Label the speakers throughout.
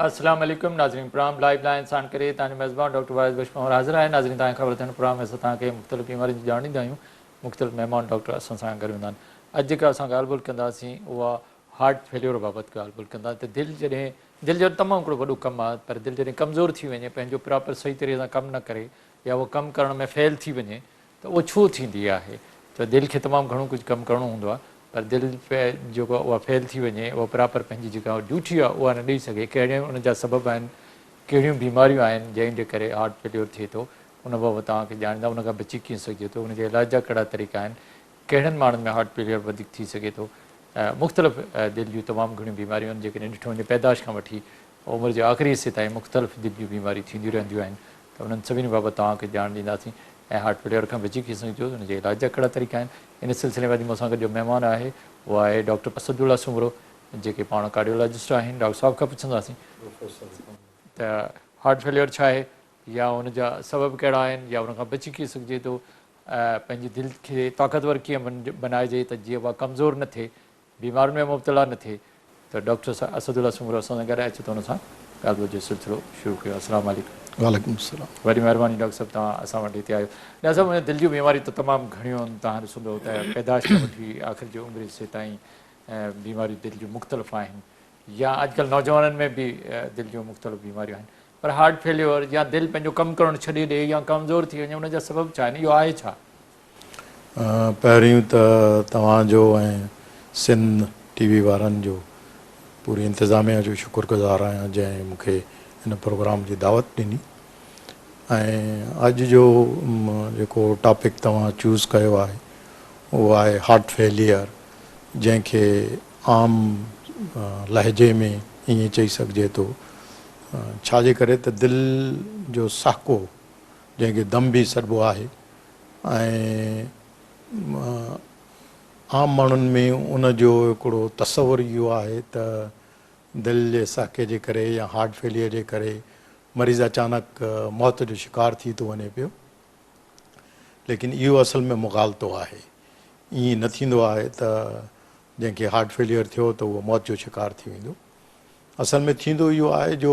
Speaker 1: अस्सलाम वालेकुम नाज़रीन प्रोग्राम लाइव लाइन साण करे तव्हांजो मेज़बान डॉक्टर वाइस बशमोहर हाज़िर आहे। नाज़रीन तव्हांखे ख़बर थियणु प्रोग्राम में असां तव्हांखे मुख़्तलिफ़ बीमारियुनि जी ॼाण ॾींदा आहियूं। मुख़्तलिफ़ महिमान डॉक्टर असां सां गॾु हूंदा आहिनि। अॼु जेका असां ॻाल्हि ॿोल कंदासीं उहा हार्ट फेलियर बाबति ॻाल्हि ॿोल कंदा त दिलि जो तमामु हिकिड़ो वॾो कमु आहे, पर दिलि जॾहिं कमज़ोर थी वञे, पंहिंजो प्रॉपर सही तरीक़े सां कमु न करे या उहो कमु करण में फेल थी वञे त उहो छो थींदी आहे। त दिलि खे तमामु घणो कुझु कमु करिणो हूंदो आहे, पर दिलि जेको उहा फेल थी वञे, उहा प्रॉपर पंहिंजी जेका ड्यूटी आहे उहा न ॾेई सघे। कहिड़े उन जा सबबु आहिनि, कहिड़ियूं बीमारियूं आहिनि जंहिंजे करे हार्ट फेलियर थिए थो, उन बाबति तव्हांखे ॼाणींदा। उन खां बची कीअं सघिजे थो, उनजे इलाज जा कहिड़ा तरीक़ा आहिनि, कहिड़नि माण्हुनि में हार्ट फेलियर वधीक थी सघे थो। मुख़्तलिफ़ दिलि जूं तमामु घणियूं बीमारियूं आहिनि जेकॾहिं ॾिठो वञे पैदाश खां वठी उमिरि जे आख़िरी हिसे ताईं मुख़्तलिफ़ दिलि जूं बीमारियूं थींदियूं रहंदियूं आहिनि। त उन्हनि सभिनी बाबति तव्हांखे ॼाण ॾींदासीं ऐं हार्ट फेलियर खां बची कीअं सघिजे थो, उनजे इलाज जा कहिड़ा तरीक़ा आहिनि। इन सिलसिले में मूंसां गॾु जो महिमान आहे उहो आहे डॉक्टर असदुल्ला सुमरो, जेके पाण कार्डियोलॉजिस्ट आहिनि। डॉक्टर साहिब खां पुछंदासीं त हार्ट फेलियर छा आहे, या उनजा सबबु कहिड़ा आहिनि, या उनखां बची कीअं सघिजे थो, पंहिंजी दिलि खे ताक़तवर कीअं बनाइजे त जीअं उहा कमज़ोर न थिए, बीमारियुनि में मुब्तला न थिए। त डॉक्टर असदुल्ला सुमरो असां सां गॾु अचे थो, हुन सां ॻाल्हि ॿोल जो सिलसिलो शुरू कयो। अस्सलाम वालेकुम।
Speaker 2: वालेकुम सलाम।
Speaker 1: वॾी महिरबानी डॉक्टर साहिबु, तव्हां असां वटि हिते आयो। डॉक्टर साहिबु, दिलि जूं बीमारियूं त तमामु घणियूं आहिनि। तव्हां ॾिसंदो त पैदाश खां वठी आख़िर जो उमिरि हिसे ताईं बीमारियूं दिलि जूं मुख़्तलिफ़ आहिनि, या अॼुकल्ह नौजवाननि में बि दिलि जूं मुख़्तलिफ़ बीमारियूं आहिनि। पर हार्ट फेलियर या दिलि पंहिंजो कमु करणु छॾे ॾिए या कमज़ोर थी वञे, उनजा सबबु छा आहिनि, इहो आहे छा?
Speaker 2: पहिरियों त तव्हांजो ऐं सिंध टीवी वारनि जो पूरी इंतिज़ामिया जो शुक्रगुज़ार आहियां जंहिं मूंखे हिन प्रोग्राम जी दावत ॾिनी। ऐं अॼु जो जेको टॉपिक तव्हां चूज़ कयो आहे उहो आहे हार्ट फेलियर, जंहिंखे आम लहजे में ईअं चई सघिजे थो छाजे करे त दिलि जो साको जंहिंखे दम बि सॾिबो आहे, ऐं आम माण्हुनि में उनजो हिकिड़ो तसवुरु इहो आहे त दिलि जे साके जे करे या हार्ट फेलियर जे करे मरीज़ अचानक मौत जो शिकार थी थो वञे पियो, लेकिन इहो असल में मुग़ालतो आहे। ईअं न थींदो आहे त जंहिंखे हार्ट फेलियर थियो त उहो मौत जो शिकार थी वेंदो। असल में थींदो इहो आहे जो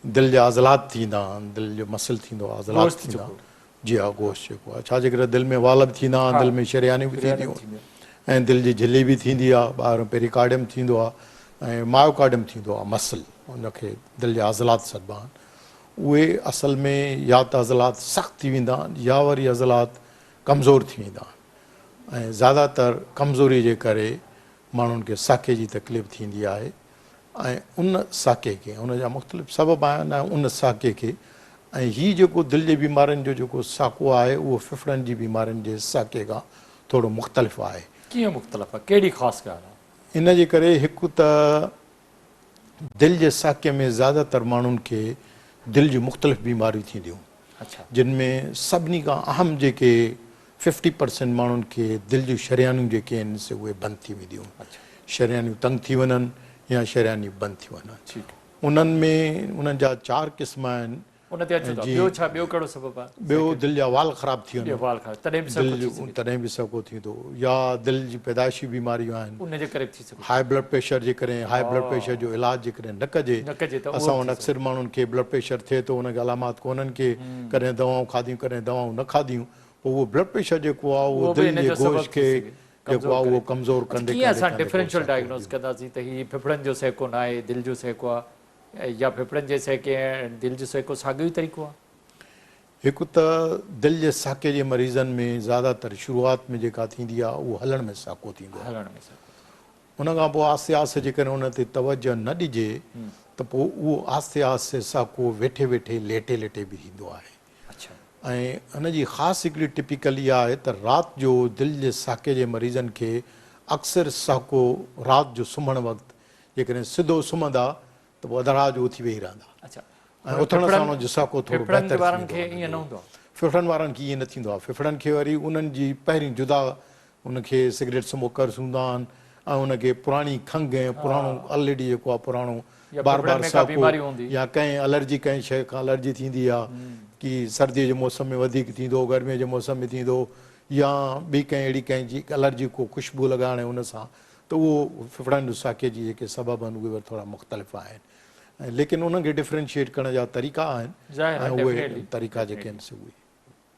Speaker 2: दिलि जा अज़लात थींदा आहिनि, दिलि जो मसल थींदो आहे, अज़लात थींदा आहिनि। जी हा, गोश्त जेको आहे, छाजे करे दिलि में वाल बि थींदा आहिनि, दिलि में शरियानियूं बि थींदियूं आहिनि, ऐं दिलि जी झिल्ली बि थींदी आहे, ॿाहिरि पेरिकार्डियम थींदो आहे ऐं मायोकार्डियम थींदो आहे। मसल उनखे दिलि जा अज़लात सॾिबा आहिनि। उहे असल में या त अज़लात सख़्तु थी वेंदा आहिनि या वरी अज़लात कमज़ोर थी वेंदा आहिनि, ऐं ज़्यादातर कमज़ोरी जे करे माण्हुनि खे साके जी तकलीफ़ थींदी आहे। ऐं उन साके खे, उनजा मुख़्तलिफ़ सबबु आहिनि, ऐं उन साके खे, ऐं हीअ जेको दिलि जी बीमारियुनि जो जेको साको आहे उहो फिफड़नि जी बीमारियुनि जे साके खां थोरो मुख़्तलिफ़ आहे।
Speaker 1: कीअं मुख़्तलिफ़ आहे, कहिड़ी ख़ासि ॻाल्हि आहे?
Speaker 2: इन जे करे हिकु त दिलि जे साके में ज़्यादातर माण्हुनि खे दिलि जूं मुख़्तलिफ़ बीमारियूं थींदियूं, जिन में सभिनी खां अहम जेके 50% माण्हुनि खे दिलि जूं शरियानियूं जेके आहिनि से उहे बंदि थी वेंदियूं। शरियानियूं तंग थी वञनि या शरियानियूं बंदि थी वञनि। उन्हनि में उन्हनि जा 4 क़िस्म आहिनि। ॿियो दिलि जा वाल ख़राब थी वञनि, तॾहिं बि सको थींदो, या दिलि जी पैदाइशी बीमारियूं आहिनि। हाई ब्लड प्रेशर जे करे, हाई ब्लड प्रेशर जो इलाज जेकॾहिं न कजे, असां वटि अक्सर माण्हुनि खे ब्लड प्रेशर थिए थो, उनखे अलामात कोन्हनि के, कॾहिं दवाऊं खाधियूं कॾहिं दवाऊं न खाधियूं, पोइ उहो ब्लड प्रेशर जेको आहे उहो दिलि जे गोश्त खे जेको आहे उहो कमज़ोर कंदे
Speaker 1: डिफरेंशियल डायग्नोस कंदासीं त हीअ फिफड़नि जो सेको न आहे, दिलि जो सेको आहे, या फिफड़नि जे सेके ऐं दिलि जो सेको साॻियो ई तरीक़ो आहे?
Speaker 2: हिकु त दिलि जे साके जे मरीज़नि में ज़्यादातर शुरूआति में जेका थींदी आहे उहो हलण में साको थींदो आहे। उन खां पोइ आस्ते आस्ते जेकॾहिं उन ते तवजो न ॾिजे त पोइ उहो आस्ते आस्ते साको वेठे वेठे लेटे लेटे बि थींदो आहे। ऐं हुनजी ख़ासि हिकिड़ी टिपिकल इहा आहे त राति जो दिलि जे साके जे मरीज़नि खे अक्सर साको राति जो सुम्हण वक़्तु जेकॾहिं सिधो सुम्हंदा त पोइ अध राति जो उथी वेही रहंदा, ऐं उथण सां उनजो साको थोरो बहितर थी वेंदो। फिफड़नि वारनि खे ईअं न थींदो आहे। फिफड़नि खे वरी उन्हनि जी पहिरीं जुदा उनखे सिगरेट स्मोकर्स हूंदा आहिनि, ऐं उनखे पुराणी खंघि ऐं पुराणो ऑलरेडी जेको आहे पुराणो बार बार साको, या कंहिं एलर्जी कंहिं शइ खां एलर्जी थींदी आहे की सर्दीअ जे मौसम में वधीक थींदो, गर्मीअ जे मौसम में थींदो, या ॿी कंहिं अहिड़ी कंहिंजी एलर्जी को ख़ुशबू लॻाइण उन सां, त उहो फिफड़नि जो साके जी जेके सबबु आहिनि उहे वरी थोरा मुख़्तलिफ़ आहिनि। लेकिन उनखे डिफ्रेंशिएट करण जा तरीक़ा आहिनि
Speaker 1: ज़ाहिर
Speaker 2: ऐं
Speaker 1: आहे,
Speaker 2: उहे
Speaker 1: definitely,
Speaker 2: तरीक़ा जेके आहिनि से उहे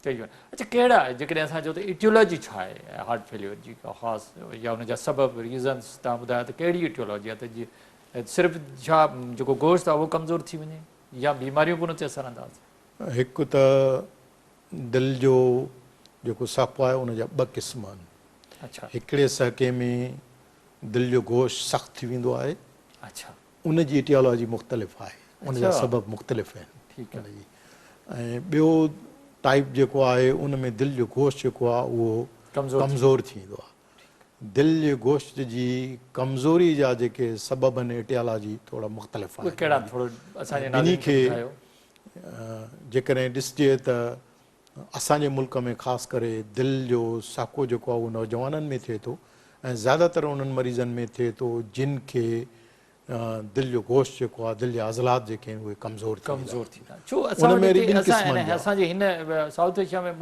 Speaker 1: सही ॻाल्हि। अच्छा, कहिड़ा जेकॾहिं असां चओ त इटियोलॉजी छा आहे हार्ट फेलियर जी का ख़ासि, या हुनजा सबब रीज़न्स तव्हां ॿुधायो त कहिड़ी इटियोलॉजी आहे, त जीअं सिर्फ़ु छा जेको गोश्त आहे उहो कमज़ोर थी वञे या बीमारियूं बि उन ते असरु अंदाज़?
Speaker 2: हिकु त दिलि जो जेको साक़ो आहे उनजा ॿ क़िस्म आहिनि।
Speaker 1: अच्छा
Speaker 2: हिकिड़े साके में दिलि जो गोश्त सख़्तु थी वेंदो आहे,
Speaker 1: अच्छा
Speaker 2: उनजी इटियोलॉजी मुख़्तलिफ़ आहे, उनजा
Speaker 1: अच्छा।
Speaker 2: सबब मुख़्तलिफ़ आहिनि
Speaker 1: ठीकु आहे।
Speaker 2: उनजी। ऐं ॿियो टाइप जेको आहे उन में दिलि जो गोश्त जेको आहे उहो कमज़ोर थी वेंदो आहे। दिलि जे गोश्त जी कमज़ोरी जा जेके सबब आहिनि इटियोलॉजी थोरा मुख़्तलिफ़
Speaker 1: उहे
Speaker 2: आहिनि।
Speaker 1: कहिड़ा थोरो असांजे
Speaker 2: ॿिन्ही
Speaker 1: नाज़रीन खे
Speaker 2: खे
Speaker 1: ॿुधायो।
Speaker 2: जेकॾहिं ॾिसिजे त असांजे मुल्क में ख़ासि करे दिलि जो साको जेको आहे उहो नौजवाननि में थिए थो ऐं ज़्यादातर उन्हनि मरीज़नि में थिए थो जिन खे दिलि जो गोश्त जेको आहे, दिलि जा अज़लात जेके आहिनि उहे कमज़ोर
Speaker 1: थींदा। छो
Speaker 2: उन
Speaker 1: असां
Speaker 2: में
Speaker 1: वटि
Speaker 2: वरी
Speaker 1: हिते
Speaker 2: ॿिनि
Speaker 1: असां
Speaker 2: क़िस्मनि जा
Speaker 1: असांजे हिन साउथ एशिया में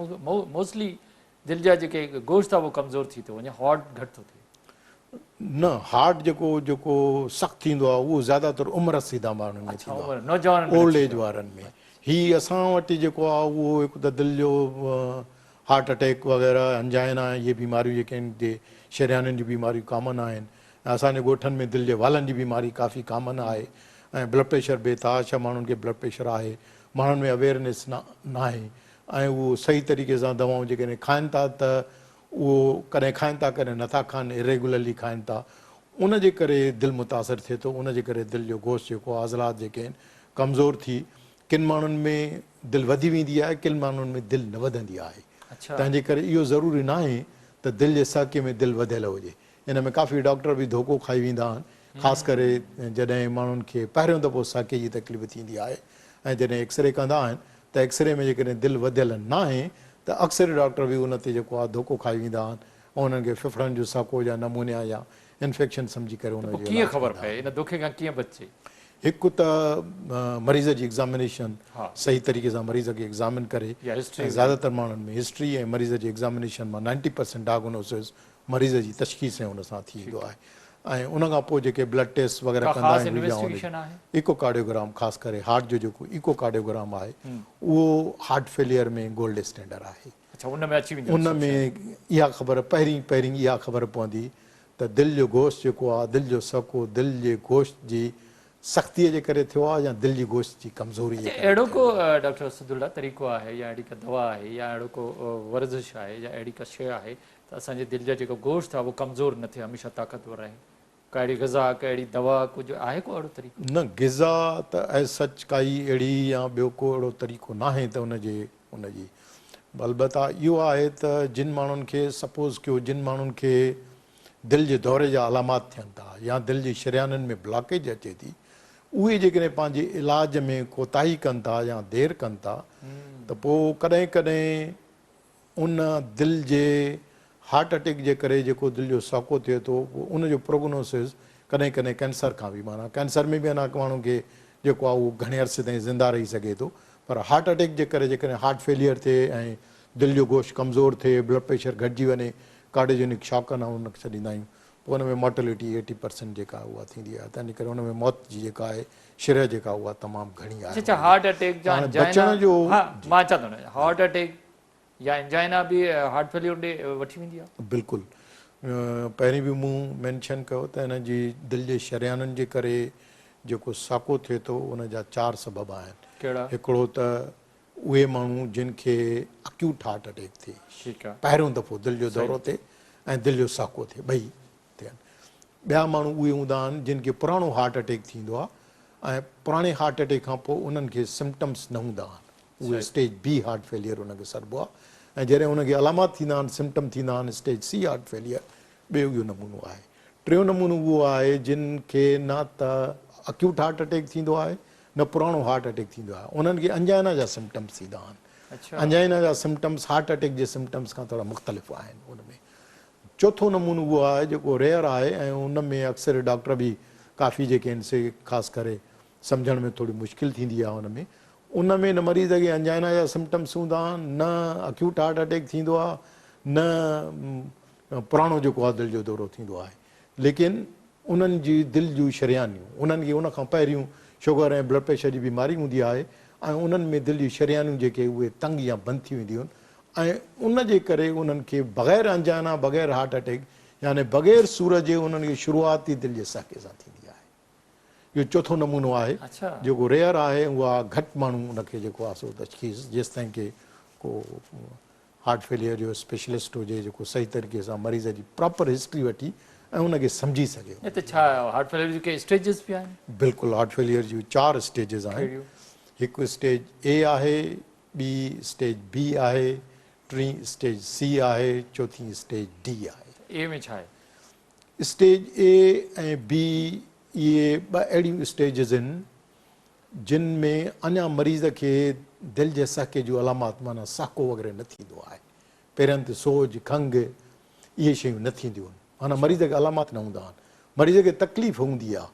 Speaker 1: मोस्टली दिलि जा जेके गोश्त आहे उहो कमज़ोर थी थो वञे, हार्ट घटि थो थिए।
Speaker 2: न हार्ट जेको जेको सख़्तु थींदो आहे उहो ज़्यादातर उमिरि रसीदा माण्हुनि में
Speaker 1: अच्छा,
Speaker 2: थींदो
Speaker 1: उमिरि
Speaker 2: आहे,
Speaker 1: नौजवाननि में
Speaker 2: ओल्ड
Speaker 1: नथी
Speaker 2: एज
Speaker 1: थिए।
Speaker 2: वारनि में। हीअ असां वटि जेको आहे उहो हिकु त दिलि जो हार्ट अटैक वग़ैरह अंजाइना इहे बीमारियूं जेके आहिनि जे शरियाननि जी बीमारियूं कॉमन आहिनि। ऐं असांजे ॻोठनि में दिलि जे वालनि जी बीमारी काफ़ी कॉमन आहे ऐं ब्लड प्रेशर बेतहाशा माण्हुनि खे ब्लड प्रेशर आहे, माण्हुनि में अवेयरनेस न आहे ऐं उहो सही तरीक़े सां दवाऊं जेकॾहिं खाइनि था त उहो कॾहिं खाइनि था कॾहिं नथा खाइनि, इरेगुलरली खाइनि था, उनजे करे दिलि मुतासिर थिए थो, उनजे करे दिलि जो गोश्त जेको आहे अज़लात जेके आहिनि कमज़ोर थी, किन माण्हुनि में दिलि वधी वेंदी आहे, किन माण्हुनि में दिलि न वधंदी आहे।
Speaker 1: अच्छा
Speaker 2: तंहिंजे करे इहो ज़रूरी न आहे त दिलि जे साके में दिलि वधियल हुजे। इन में काफ़ी डॉक्टर बि धोखो खाई वेंदा आहिनि, ख़ासि करे जॾहिं माण्हुनि खे पहिरियों दफ़ो साके जी तकलीफ़ थींदी आहे ऐं जॾहिं एक्सरे कंदा आहिनि त एक्सरे में जेकॾहिं दिलि वधियल न आहे त अक्सर डॉक्टर बि उन ते जेको आहे धोखो खाई वेंदा आहिनि ऐं उन्हनि खे फिफड़नि जो साको या नमूनिया या इंफेक्शन सम्झी करे
Speaker 1: पोइ
Speaker 2: उनजो
Speaker 1: कीअं
Speaker 2: इलाजु
Speaker 1: ख़बर
Speaker 2: कंदा
Speaker 1: पए
Speaker 2: आहिनि।
Speaker 1: इन धोखे खां कीअं बचे?
Speaker 2: हिकु त मरीज़ जी एग्ज़ामिनेशन
Speaker 1: हा
Speaker 2: सही तरीक़े सां मरीज़ खे एग्ज़ामिन करे
Speaker 1: या हिस्ट्री
Speaker 2: ऐं ज़्यादातर माण्हुनि में हिस्ट्री ऐं मरीज़ जी एग्ज़ामिनेशन मां 90% डायग्नोसिस मरीज़ जी तशख़ीस ऐं उन सां थी वेंदो आहे। ऐं उन खां पोइ जेके ब्लड टेस्ट वग़ैरह
Speaker 1: का
Speaker 2: कंदा
Speaker 1: ख़ासि
Speaker 2: आहिनि
Speaker 1: इन्वेस्टिगेशन आहे?
Speaker 2: इकोकार्डियोग्राम, ख़ासि करे हार्ट जो जेको इकोकार्डियोग्राम आहे उहो हार्ट फेलियर में गोल्ड स्टैंडर्ड आहे।
Speaker 1: अच्छा, उन में अची वेंदियूं
Speaker 2: उन
Speaker 1: सभु शयूं।
Speaker 2: में इहा ख़बर पहिरीं इहा ख़बर पवंदी त दिलि जो गोश्त जेको आहे, दिलि जो साको दिलि जे गोश्त जी सख़्तीअ जे करे थियो आहे या दिलि जी गोश्त जी कमज़ोरी जे
Speaker 1: अच्छा,
Speaker 2: करे
Speaker 1: अहिड़ो
Speaker 2: थियो
Speaker 1: को
Speaker 2: आहे।
Speaker 1: डॉक्टर असदुल्ला तरीक़ो आहे या अहिड़ी का दवा आहे या अहिड़ो को वर्ज़िश आहे या अहिड़ी का शइ आहे त असांजे दिलि जा जेको गोश्त आहे उहो कमज़ोर न थिए, हमेशह ताक़तवर रहे? का अहिड़ी ग़ज़ा, का अहिड़ी दवा, कुझु आहे को अहिड़ो तरीक़ो?
Speaker 2: न ग़िज़ा त एज़ सच काई अहिड़ी या ॿियो को अहिड़ो तरीक़ो न आहे त उनजी अलबत्ता इहो आहे त जिन माण्हुनि खे सपोज़ कयो जिन माण्हुनि खे दिलि जे दौरे जा अलामात थियनि था या दिलि जी शरियाननि में ब्लॉकेज अचे थी, उहे जेकॾहिं पंहिंजे इलाज में कोताही कनि था या देरि कनि था त पोइ कॾहिं कॾहिं उन दिलि जे हार्ट अटैक जे करे जेको दिलि जो साको थिए थो उनजो प्रोग्नोसिस कॾहिं कॾहिं कैंसर खां बि, माना कैंसर में बि अञा माण्हू खे जेको आहे उहो घणे अरसे ताईं ज़िंदा रही सघे थो, पर हार्ट अटैक जे करे जेकॾहिं हार्ट फेलियर थिए ऐं दिलि जो गोश्त कमज़ोर थिए, ब्लड प्रेशर घटिजी वञे, कार्डियोजेनिक शॉक न हुन खे छॾींदा आहियूं, पोइ हुन में मोर्टेलिटी 80% जेका उहा थींदी आहे, तंहिंजे करे हुन में मौत जी जेका आहे शरह जेका उहा तमामु घणी आहे।
Speaker 1: अच्छा, हार्ट अटैक जा
Speaker 2: हाणे
Speaker 1: एंजाइना,
Speaker 2: बचण जो
Speaker 1: हा मां चवां थो हार्ट अटैक या एंजाइना बि हार्ट फेलियर ॾे वठी वेंदी आहे?
Speaker 2: बिल्कुलु। पहिरीं बि मूं मैंशन कयो त हिन जी दिलि जे शरियाननि जे करे जेको साको थिए थो उन जा 4 सबब आहिनि।
Speaker 1: कहिड़ा?
Speaker 2: हिकिड़ो त उहे माण्हू जिन खे अक्यूट हार्ट अटैक थिए,
Speaker 1: ठीकु आहे,
Speaker 2: पहिरियों दफ़ो दिलि जो दौरो थिए ऐं दिलि जो साको थिए, ॿई थियनि। ॿिया माण्हू उहे हूंदा आहिनि जिन खे पुराणो हार्ट अटैक थींदो आहे ऐं पुराणे हार्ट अटैक खां पोइ उन्हनि खे सिम्टम्स न हूंदा आहिनि, उहे स्टेज बी हार्ट फेलियर उनखे सॾिबो आहे। ऐं जॾहिं उनखे अलामात थींदा आहिनि, सिम्टम थींदा आहिनि, स्टेज सी हार्ट फेलियर ॿियो इहो नमूनो आहे। टियों नमूनो उहो आहे जिन खे न त अक्यूट हार्ट अटैक थींदो आहे न पुराणो हार्ट अटैक थींदो आहे, उन्हनि खे अंजाइना जा सिम्टम्स थींदा आहिनि।
Speaker 1: अच्छा,
Speaker 2: अंजाइना जा सिम्टम्स हार्ट अटैक जे सिम्टम्स खां थोरा मुख़्तलिफ़ आहिनि उन में। चोथों नमूनो उहो आहे जेको रेयर आहे ऐं उन में अक्सर डॉक्टर बि काफ़ी जेके आहिनि से ख़ासि करे सम्झण में थोरी मुश्किल थींदी आहे उन में न मरीज़ खे अंजाइना जा सिम्टम्स हूंदा आहिनि, न अक्यूट हार्ट अटैक थींदो आहे, न पुराणो जेको आहे दिलि जो दौरो थींदो आहे, लेकिन उन्हनि जी दिलि जूं शरियानियूं उन्हनि खे उन खां पहिरियों शुगर ऐं ब्लड प्रेशर जी बीमारी हूंदी आहे ऐं उन्हनि में दिलि जी शरियानूं जेके उहे तंग या बंदि थी वेंदियूं आहिनि ऐं उन जे करे उन्हनि खे बग़ैर अंजाना बग़ैर हार्ट अटैक यानी बग़ैर सूर जे उन्हनि खे शुरूआती दिलि जे साके सां थींदी आहे। इहो चोथों नमूनो आहे
Speaker 1: अच्छा
Speaker 2: जेको रेयर आहे, उहा घटि माण्हू उनखे जेको आहे सो तशख़ीस जेसि ताईं की को हार्ट फेलियर जो स्पेशलिस्ट हुजे जेको सही तरीक़े सां मरीज़ जी प्रॉपर हिस्ट्री वठी ऐं उनखे सम्झी सघे।
Speaker 1: हिते छा हार्ट फेलियर जी के स्टेजिस बि आहिनि?
Speaker 2: बिल्कुलु, हार्ट फेलियर जूं 4 स्टेजिस आहिनि।
Speaker 1: कहिड़ियूं?
Speaker 2: हिकु स्टेज ए आहे, ॿी स्टेज बी आहे, टी स्टेज सी आहे, चौथी स्टेज डी आहे।
Speaker 1: ए में छा आहे?
Speaker 2: स्टेज ए ऐं बी इहे 2 अहिड़ियूं स्टेजिस आहिनि जिन में अञा मरीज़ खे दिलि जे साके जूं अलामात माना साको वग़ैरह न थींदो आहे। पहिरियों त सोज खंघि इहे शयूं न थींदियूं आहिनि, माना मरीज़ खे अलामात न हूंदा आहिनि। मरीज़ खे तकलीफ़ हूंदी आहे,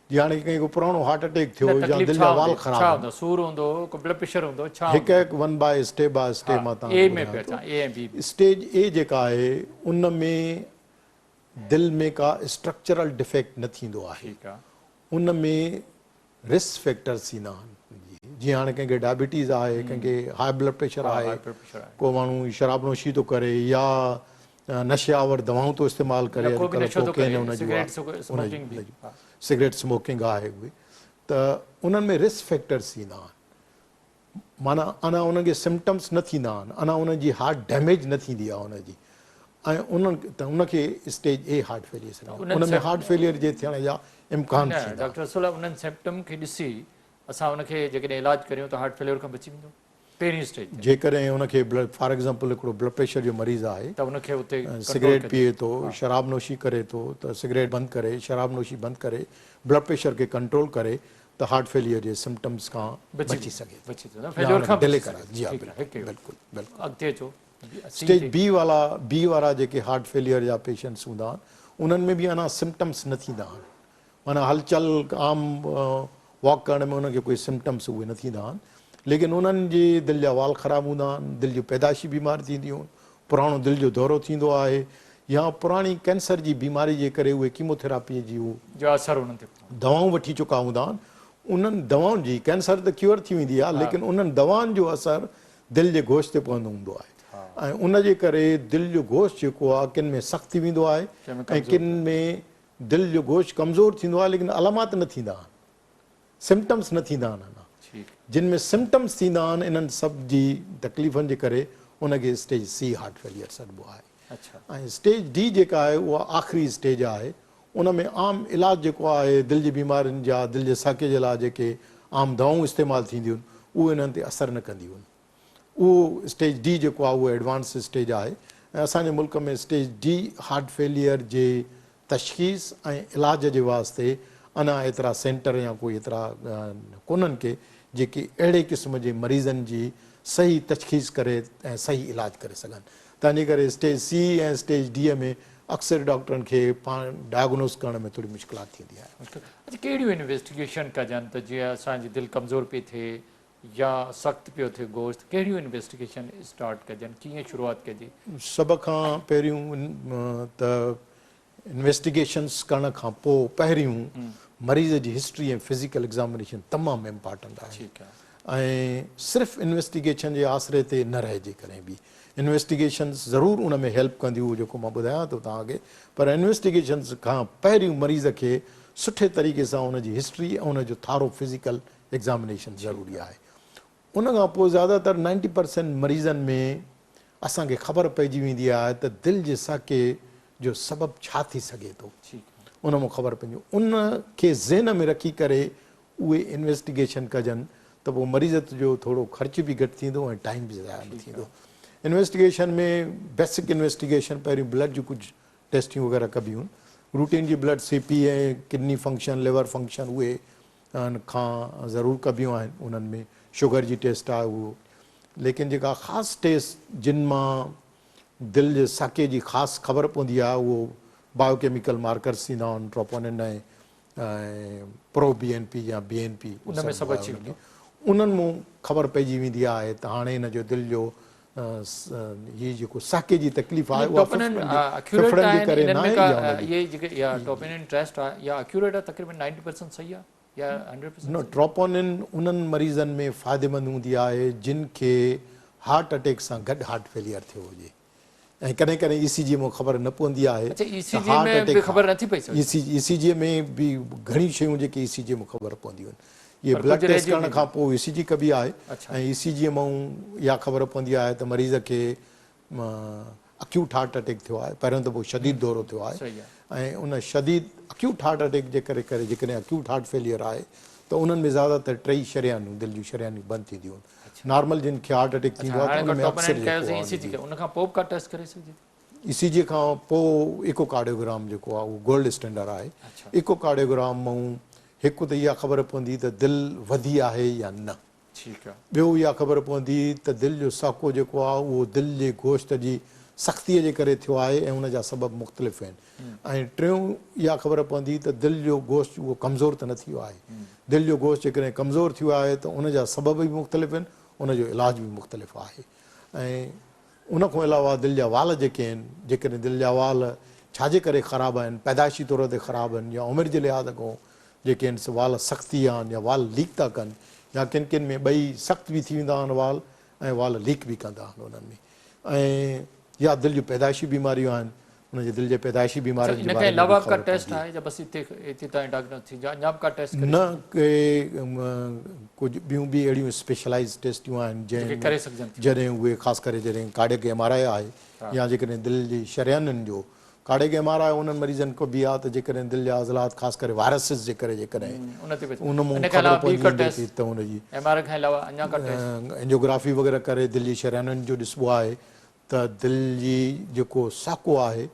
Speaker 2: जीअं हाणे कंहिं को पुराणो हार्ट अटैक थियो या दिलि जा वाल ख़राब,
Speaker 1: सूर हूंदो, ब्लड प्रेशर हूंदो, छा
Speaker 2: हिकु हिकु 1 बाय स्टेप मां
Speaker 1: ए में पियो अचां, ए ऐं बी।
Speaker 2: स्टेज ए जेका आहे उन में दिलि में का स्ट्रक्चरल डिफेक्ट न थींदो आहे।
Speaker 1: ठीकु आहे।
Speaker 2: उन में रिस्क फैक्टर्स ईंदा आहिनि, जीअं हाणे कंहिंखे डायबिटीज़ आहे, कंहिंखे हाई ब्लड प्रेशर आहे, को माण्हू शराब नोशी थो करे या नशियावर दवाऊं थो इस्तेमालु करे, सिगरेट स्मोकिंग आहे उहे, त उन्हनि में रिस्क फैक्टर्स ईंदा आहिनि। माना अञा उन्हनि खे सिम्टम्स न थींदा आहिनि, अञा उन्हनि जी हार्ट डैमेज न थींदी आहे उनजी, ऐं उन्हनि त उनखे स्टेज ए हार्ट फेलियर, उन में हार्ट फेलियर जे थियण जा इम्कान थींदा।
Speaker 1: डॉक्टर रसूल उन्हनि सिम्टम खे ॾिसी असां उनखे जेकॾहिं इलाजु करियूं त हार्ट फेलियर खां बची वेंदो पहिरीं स्टेज।
Speaker 2: जेकॾहिं उनखे ब्लड फॉर एग्ज़ाम्पल हिकिड़ो ब्लड प्रेशर जो मरीज़ आहे
Speaker 1: त उनखे उते
Speaker 2: सिगरेट पीए थो, शराब नोशी करे थो, त सिगरेट बंदि करे, शराब नोशी बंदि करे, ब्लड प्रेशर खे कंट्रोल करे त हार्ट फेलियर जे सिम्टम्स खां बची सघे, डिले कराए। जी हा, बिल्कुलु बिल्कुलु।
Speaker 1: अॻिते अचो।
Speaker 2: स्टेज बी वारा जेके हार्ट फेलियर जा पेशेंट्स हूंदा आहिनि उन्हनि में बि अञा सिम्टम्स न थींदा आहिनि, माना हलचल आम वॉक करण में उनखे कोई सिम्टम्स उहे न थींदा आहिनि, लेकिन उन्हनि जे दिलि जा वाल ख़राबु हूंदा आहिनि, दिलि जूं पैदाइशी बीमारी थींदियूं आहिनि, पुराणो दिलि जो दौरो थींदो आहे, या पुराणी कैंसर जी बीमारी जे करे उहे कीमोथेरापीअ जी
Speaker 1: असरु उन्हनि ते
Speaker 2: दवाऊं वठी चुका हूंदा आहिनि। उन्हनि दवाउनि जी कैंसर त क्योर थी वेंदी आहे, लेकिन उन्हनि दवाउनि जो असरु दिलि जे गोश्त ते पवंदो हूंदो आहे, ऐं उन जे करे दिलि जो गोश्त जेको आहे किन में सख़्तु थी वेंदो आहे ऐं किन में दिलि जो गोश्त कमज़ोर थींदो आहे, लेकिन अलामात न थींदा आहिनि, सिम्टम्स न थींदा आहिनि। जिन में सिम्टम्स थींदा आहिनि इन्हनि सभ जी तकलीफ़ुनि जे करे उनखे स्टेज सी हार्ट फेलियर सॾिबो आहे। ऐं स्टेज डी जेका आहे उहा आख़िरी स्टेज आहे, उन में आम इलाजु जेको आहे दिलि जी बीमारियुनि जा, दिलि जे साके जे लाइ जेके आम दवाऊं इस्तेमालु थींदियूं आहिनि उहे इन्हनि ते असरु न कंदियूं आहिनि। उहो स्टेज डी जेको आहे उहो एडवांस स्टेज आहे, ऐं असांजे मुल्क में स्टेज डी हार्ट फेलियर जे तशख़ीस ऐं इलाज जे वास्ते अञा एतिरा सेंटर या कोई एतिरा कोन्हनि के जेके अहिड़े क़िस्म जे मरीज़नि जी सही तशख़ीस करे ऐं सही इलाजु करे सघनि। तंहिंजे करे स्टेज सी ऐं स्टेज डी में अक्सर डॉक्टरनि खे पाण डायग्नोस करण में थोरी मुश्किलात थींदी आहे।
Speaker 1: कहिड़ियूं इन्वेस्टिगेशन कजनि त जीअं असांजी दिलि कमज़ोर पई थिए या सख़्तु पियो थिए गोश्त, कहिड़ियूं इन्वेस्टिगेशन स्टार्ट कजनि, कीअं शुरूआति कजे? सभ
Speaker 2: खां पहिरियों त इन्वेस्टिगेशन्स करण खां पोइ पहिरियों मरीज़ जी हिस्ट्री ऐं फिज़िकल एग्ज़ामिनेशन तमामु इम्पॉर्टेंट आहे, ऐं सिर्फ़ु इन्वेस्टिगेशन जे आसिरे ते न रहिजे कॾहिं बि। इन्वेस्टिगेशन्स ज़रूरु उन में हेल्प कंदियूं जेको मां ॿुधायां थो तव्हांखे, पर इन्वेस्टिगेशन्स खां पहिरियों मरीज़ खे सुठे तरीक़े सां उनजी हिस्ट्री ऐं उनजो थारो फिज़िकल एग्ज़ामिनेशन ज़रूरी आहे। उन खां पोइ ज़्यादातर 90% मरीज़नि में असांखे ख़बर पइजी वेंदी आहे त दिलि जे साके जो सबबु छा थी सघे थो, उन मां ख़बर पइजी उन खे ज़हन में रखी करे उहे इन्वेस्टिगेशन कजनि त पोइ मरीज़ जो थोरो ख़र्च बि घटि थींदो ऐं टाइम बि ज़ाया न थींदो। इन्वेस्टिगेशन में बेसिक इन्वेस्टिगेशन पहिरियों ब्लड जूं कुझु टेस्टियूं वग़ैरह कबियूं आहिनि, रूटीन जी ब्लड CP ऐं किडनी फंक्शन, लिवर फंक्शन उहे खां ज़रूरु कबियूं आहिनि। उन्हनि में शुगर जी टेस्ट आहे उहो, लेकिन जेका ख़ासि टेस्ट जिन मां दिलि जे साके जी ख़ासि ख़बर पवंदी आहे उहो बायोकेमिकल मार्कर्स थींदा आहिनि, ट्रोपोनिन ऐं प्रो BNP या BNP, उन्हनि मां ख़बर पइजी वेंदी आहे त हाणे हिन जो दिलि जो ये जेको साके जी तकलीफ़ आहे उहा
Speaker 1: तक़रीबन 90% सही आहे। या 100%?
Speaker 2: न ट्रोपोनिन उन्हनि मरीज़नि में फ़ाइदेमंद हूंदी आहे जिन खे हार्ट अटैक सां गॾु हार्ट फेलियर थियो हुजे ऐं कॾहिं कॾहिं ECG में ख़बर न पवंदी आहे
Speaker 1: अच्छा, ECG में बि ख़बर नथी पई सघे?
Speaker 2: ECG में बि घणी शयूं जेके ECG में ख़बर पवंदियूं आहिनि इहे
Speaker 1: पर
Speaker 2: ब्लड
Speaker 1: कुझु
Speaker 2: टेस्ट
Speaker 1: रहिजी
Speaker 2: करण खां पोइ ECG कबी आहे
Speaker 1: अच्छा।
Speaker 2: ऐं ECG मां इहा ख़बर पवंदी आहे त मरीज़ खे अक्यूट हार्ट अटैक थियो आहे पहिरियों त पोइ शदीद दौरो थियो आहे
Speaker 1: सही आहे।
Speaker 2: ऐं उन शदीद अक्यूट हार्ट अटैक जे करे जेकॾहिं अक्यूट हार्ट फेलियर आहे त उन्हनि में ज़्यादातर टई शरियानियूं दिलि जूं शरियानियूं बंदि थींदियूं आहिनि नॉर्मल जिन खे हार्ट अटैक थींदो आहे त उन में अक्सर जेको
Speaker 1: ECG के उन खां पोइ का टेस्ट करे सघिजे थी?
Speaker 2: ECG खां पोइ इकोकार्डियोग्राम जेको आहे उहो गोल्ड स्टैंडर्ड आहे
Speaker 1: अच्छा।
Speaker 2: इकोकार्डियोग्राम मां हिकु त इहा ख़बर पवंदी त दिलि वधी आहे या न
Speaker 1: ठीकु आहे।
Speaker 2: ॿियो इहा ख़बर पवंदी त दिलि जो साको जेको आहे उहो दिलि जे गोश्त जी सख़्तीअ जे करे थियो आहे ऐं उन जा सबब मुख़्तलिफ़ आहिनि ऐं टियों इहा ख़बर पवंदी त दिलि जो गोश्त उहो कमज़ोर त न थियो आहे दिलि जो गोश्त जेकॾहिं कमज़ोर थियो आहे त उन जा सबब बि मुख़्तलिफ़ आहिनि उन जो इलाज बि मुख़्तलिफ़ आहे ऐं उन खां अलावा दिलि जा वाल जेके आहिनि जेकॾहिं दिलि जा वाल छाजे करे ख़राबु आहिनि पैदाइशी तौर ते ख़राबु आहिनि या उमिरि जे लिहाज़ खां जेके आहिनि से वाल सख़्ती आहिनि या वाल लीक था कनि या किन किन में ॿई सख़्तु बि थी वेंदा आहिनि वाल ऐं वाल लीक बि कंदा आहिनि उन्हनि में ऐं या दिलि जूं पैदाइशी बीमारियूं आहिनि उनजे दिलि जे पैदाइशी बीमारियुनि जे बारे में
Speaker 1: अलावा का टेस्ट आहे या बसि हिते ताईं डायग्नोस थी अञा बि का टेस्ट
Speaker 2: न के कुझु ॿियूं बि अहिड़ियूं स्पेशलाइज़ टेस्टियूं आहिनि
Speaker 1: करे सघजनि
Speaker 2: जॾहिं उहे ख़ासि करे जॾहिं कार्डियक MRI आहे या जेकॾहिं दिलि जी शरियानियुनि जो कार्डियक MRI उन्हनि मरीज़नि को बि आहे त जेकॾहिं दिलि जा अज़लात ख़ासि करे वायरसिस जे करे जेकॾहिं उन मां ख़बर पवंदी त उनजी
Speaker 1: MRI खां अलावा अञा का टेस्ट
Speaker 2: एंजियोग्राफी वग़ैरह करे दिलि जी शरियानियुनि जो ॾिसबो आहे त दिलि जी जेको साको आहे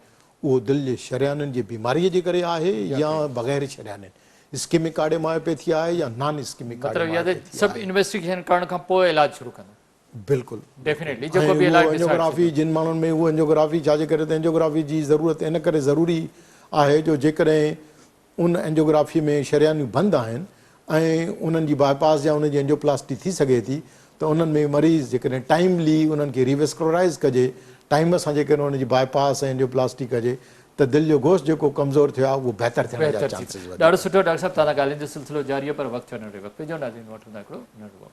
Speaker 2: उहो दिलि जे शरियानियुनि जी बीमारीअ जे करे आहे या बग़ैर शरियानियुनि इस्केमिक कार्डियोमायोपैथी आहे या नॉन इस्केमिक कार्डियोमायोपैथी
Speaker 1: सभु इन्वेस्टिगेशन करण खां पोइ इलाज शुरू कंदो
Speaker 2: बिल्कुलु
Speaker 1: डेफिनेटली जेको बि इलाज
Speaker 2: एंजियोग्राफी जिन माण्हुनि में उहो एंजियोग्राफी छाजे करे त एंजियोग्राफी जी ज़रूरत इन करे ज़रूरी आहे जो जेकॾहिं उन एंजियोग्राफी में शरियानियूं बंदि आहिनि ऐं उन्हनि जी बाईपास या उनजी एंजियोप्लास्टी थी सघे थी त उन्हनि में मरीज़ जेकॾहिं टाइमली उन्हनि खे रिवेस्कुलराइज़ कजे टाइम सां जेकॾहिं उनजी बाईपास ऐं एंजियोप्लास्टी कजे त दिलि जो गोश्त जेको कमज़ोर थियो आहे उहो बहितर थियण जा चांसिस वधीक
Speaker 1: ॾाढो सुठो डॉक्टर साहब तव्हां ॻाल्हाइण जो सिलसिलो जारी आहे पर वक़्तु वञण वक़्तु जो नाज़रीन वठंदा हिकिड़ो नंढो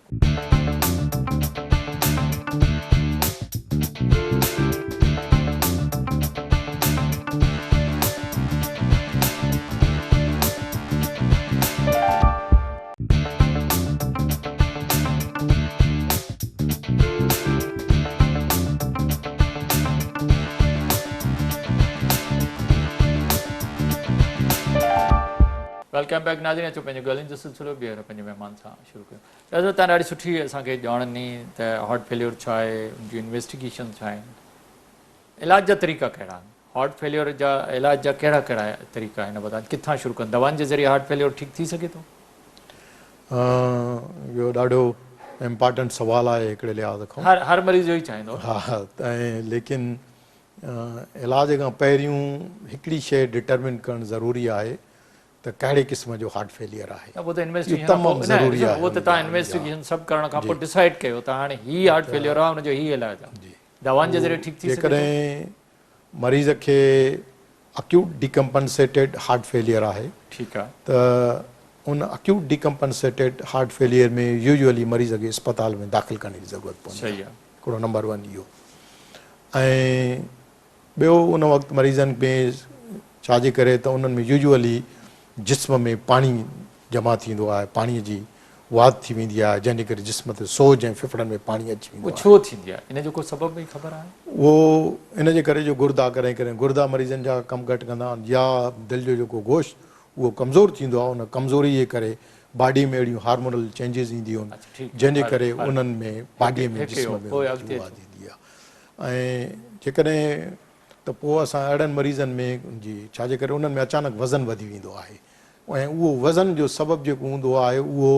Speaker 1: वेलकम बैक नाज़रीन अचो पंहिंजो ॻाल्हाइण जो सिलसिलो ॿीहर पंहिंजे महिमान सां शुरू कयूं दादा तव्हां ॾाढी सुठी असांखे ॼाणनी त हार्ट फेलियर छा आहे उनजी इन्वेस्टिगेशन छा आहिनि इलाज जा तरीक़ा कहिड़ा आहिनि हार्ट फेलियर जा इलाज जा कहिड़ा कहिड़ा तरीक़ा आहिनि ॿुधायो किथां शुरू कनि दवाउनि जे ज़रिए हार्ट फेलियर ठीकु थी सघे थो
Speaker 2: इहो ॾाढो इम्पॉर्टेंट सुवालु आहे हिकिड़े लिहाज़ खां
Speaker 1: हर मरीज़ इहो ई चाहींदो
Speaker 2: हा ऐं लेकिन इलाज खां पहिरियों हिकिड़ी शइ डिटरमिन करणु ज़रूरी आहे त कहिड़े क़िस्म जो हार्ट फेलियर आहे
Speaker 1: उहो त इन्वेस्टिगेशन सभु करण खां पोइ डिसाइड कयो त हाणे हीउ हार्ट फेलियर आहे हुनजो हीउ इलाज आहे दवाउनि जे ज़रिए ठीकु थी सघे
Speaker 2: जेकॾहिं मरीज़ खे अक्यूट डिकम्पनसेटेड हार्ट फेलियर आहे
Speaker 1: ठीकु आहे
Speaker 2: त उन अक्यूट डिकम्पनसेटेड हार्ट फेलियर में यूजुअली मरीज़ खे अस्पताल में दाख़िल करण जी ज़रूरत पवंदी
Speaker 1: सही आहे
Speaker 2: हिकिड़ो नंबर 1 इहो ऐं ॿियो उन वक़्तु मरीज़नि में छाजे करे त उन्हनि में यूजुअली जिस्म में पाणी जमा थींदो आहे पाणीअ जी वात थी वेंदी आहे जंहिंजे करे जिस्म ते सोज ऐं फिफड़नि में पाणी अची वेंदो आहे
Speaker 1: छो थींदी आहे इन जो को सबब बि ख़बर आहे
Speaker 2: उहो इन जे करे जो गुर्दा करे गुर्दा मरीज़नि जा कमु घटि कंदा आहिनि या दिलि जो जेको गोश्त उहो कमज़ोर थींदो आहे उन कमज़ोरी जे करे बॉडी में अहिड़ियूं हार्मोनल चेंजिस ईंदियूं आहिनि जंहिंजे करे उन्हनि में बॉडीअ में जिस्म में आवाज़ ईंदी आहे ऐं जेकॾहिं त पोइ असां अहिड़नि मरीज़नि में जी छाजे करे उन्हनि में अचानक वज़न वधी वेंदो आहे ऐं उहो वज़न जो सबबु जेको हूंदो आहे उहो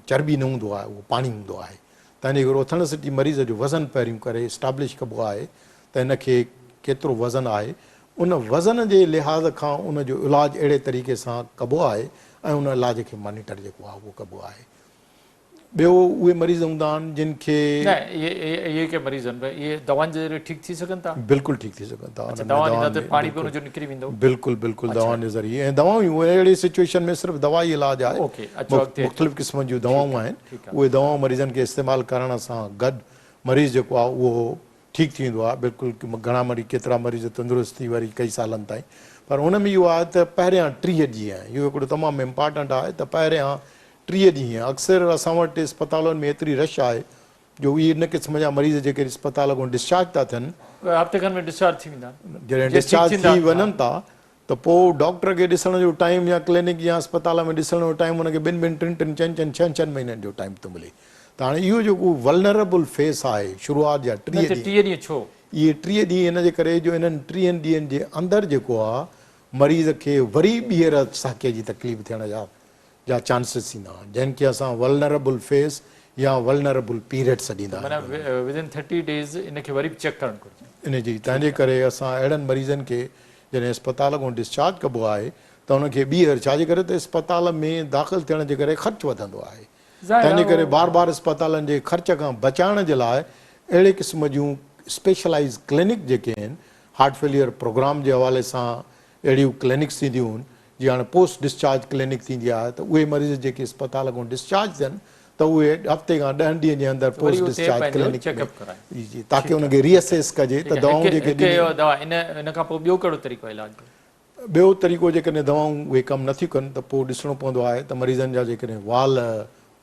Speaker 2: चर्बी न हूंदो आहे उहो पाणी हूंदो आहे त इन करे ओथणसिटी मरीज़ जो वज़न पहिरियों करे इस्टाब्लिश कबो आहे त हिनखे केतिरो वज़न आहे उन वज़न जे लिहाज़ खां उन जो इलाजु अहिड़े तरीक़े सां कबो आहे ऐं उन इलाज खे मॉनिटर जेको आहे उहो कबो आहे ॿियो उहे मरीज़ हूंदा आहिनि जिन खे
Speaker 1: न इहे के मरीज़ आहिनि भई इहे दवाउनि जे ज़रिए ठीकु थी सघनि था?
Speaker 2: बिल्कुलु ठीकु थी सघनि था
Speaker 1: अच्छा,
Speaker 2: उन्हनि में
Speaker 1: दवाउनि
Speaker 2: दवाउनि
Speaker 1: ॾींदा त
Speaker 2: में
Speaker 1: पाणी बि
Speaker 2: बिल्कुलु
Speaker 1: हुनजो निकिरी वेंदो?
Speaker 2: बिल्कुलु बिल्कुलु दवाउनि जे ज़रिए ऐं दवाऊं उहे अहिड़ी सिचुएशन में सिर्फ़ु दवा ई इलाजु आहे।
Speaker 1: ओके, अचो अॻिते अचो।
Speaker 2: मुख़्तलिफ़ क़िस्मनि जूं
Speaker 1: ठीकु
Speaker 2: दवाऊं
Speaker 1: आहे,
Speaker 2: आहिनि,
Speaker 1: ठीकु आहे।
Speaker 2: उहे दवाऊं मरीज़नि खे इस्तेमालु करण सां गॾु मरीज़ जेको आहे उहो ठीकु थी वेंदो आहे। बिल्कुलु घणा मरीज़ केतिरा मरीज़ तंदुरुस्त थी वरी कई सालनि ताईं। पर हुन में इहो आहे त पहिरियां 30 ॾींहं इहो हिकिड़ो तमामु इम्पॉर्टेंट आहे त पहिरियां 30 ॾींहं अक्सर असां वटि इस्पतालुनि में एतिरी रश आहे जो उहे इन क़िस्म जा मरीज़ जेके इस्पताल खां डिस्चार्ज था थियनि,
Speaker 1: हफ़्ते खनि में डिस्चार्ज थी वेंदा आहिनि?
Speaker 2: जॾहिं
Speaker 1: जे
Speaker 2: डिस्चार्ज
Speaker 1: ठीकु
Speaker 2: थी
Speaker 1: थींदा,
Speaker 2: वञनि था त पोइ डॉक्टर खे ॾिसण जो टाइम या क्लिनिक या अस्पताल में ॾिसण जो टाइम हुनखे 2-2, 3-3, 4-4, 6-6 महीननि जो टाइम थो मिले। त हाणे इहो जेको वल्नरेबल फेस आहे शुरूआति जा 30 ॾींहं,
Speaker 1: 30 ॾींहं छो?
Speaker 2: इहे 30 ॾींहं इन जे करे जो इन्हनि 30 ॾींहंनि जे अंदरि जेको आहे मरीज़ खे वरी ॿीहर साके जी तकलीफ़ थियण जा चांसिस थींदा आहिनि, जंहिंखे असां वल्नरेबल फेस या वल्नरेबल पीरियड्स ॾींदा
Speaker 1: माना
Speaker 2: आहियूं।
Speaker 1: विदिन 30 डेज़ इनखे वरी बि चेक करणु घुरिजे।
Speaker 2: इन जी तंहिंजे करे असां अहिड़नि मरीज़नि खे जॾहिं इस्पताल खां डिस्चार्ज कबो आहे त हुनखे ॿीहर, छाजे करे त इस्पताल में दाख़िल थियण जे करे ख़र्चु वधंदो आहे। तंहिंजे करे बार बार इस्पतालनि जे ख़र्च खां बचाइण जे लाइ अहिड़े क़िस्म जूं स्पेशलाइज़ क्लिनिक जेके आहिनि, हार्ट फेलियर प्रोग्राम जे हवाले सां अहिड़ियूं क्लिनिक्स थींदियूं आहिनि। जीअं हाणे पोस्ट डिस्चार्ज क्लिनिक थींदी आहे त उहे मरीज़ जेके इस्पताल खां डिस्चार्ज थियनि त उहे हफ़्ते खां 10 ॾींहंनि जे अंदरि पोस्ट डिस्चार्ज क्लिनिक में जी ताकी हुनखे रीअसेस कजे त दवाऊं जेके
Speaker 1: दवा इन खां पोइ ॿियो कहिड़ो तरीक़ो इलाज जो?
Speaker 2: ॿियो तरीक़ो जेकॾहिं दवाऊं उहे कमु नथियूं कनि त पोइ ॾिसणो पवंदो आहे त मरीज़नि जा जेकॾहिं वाल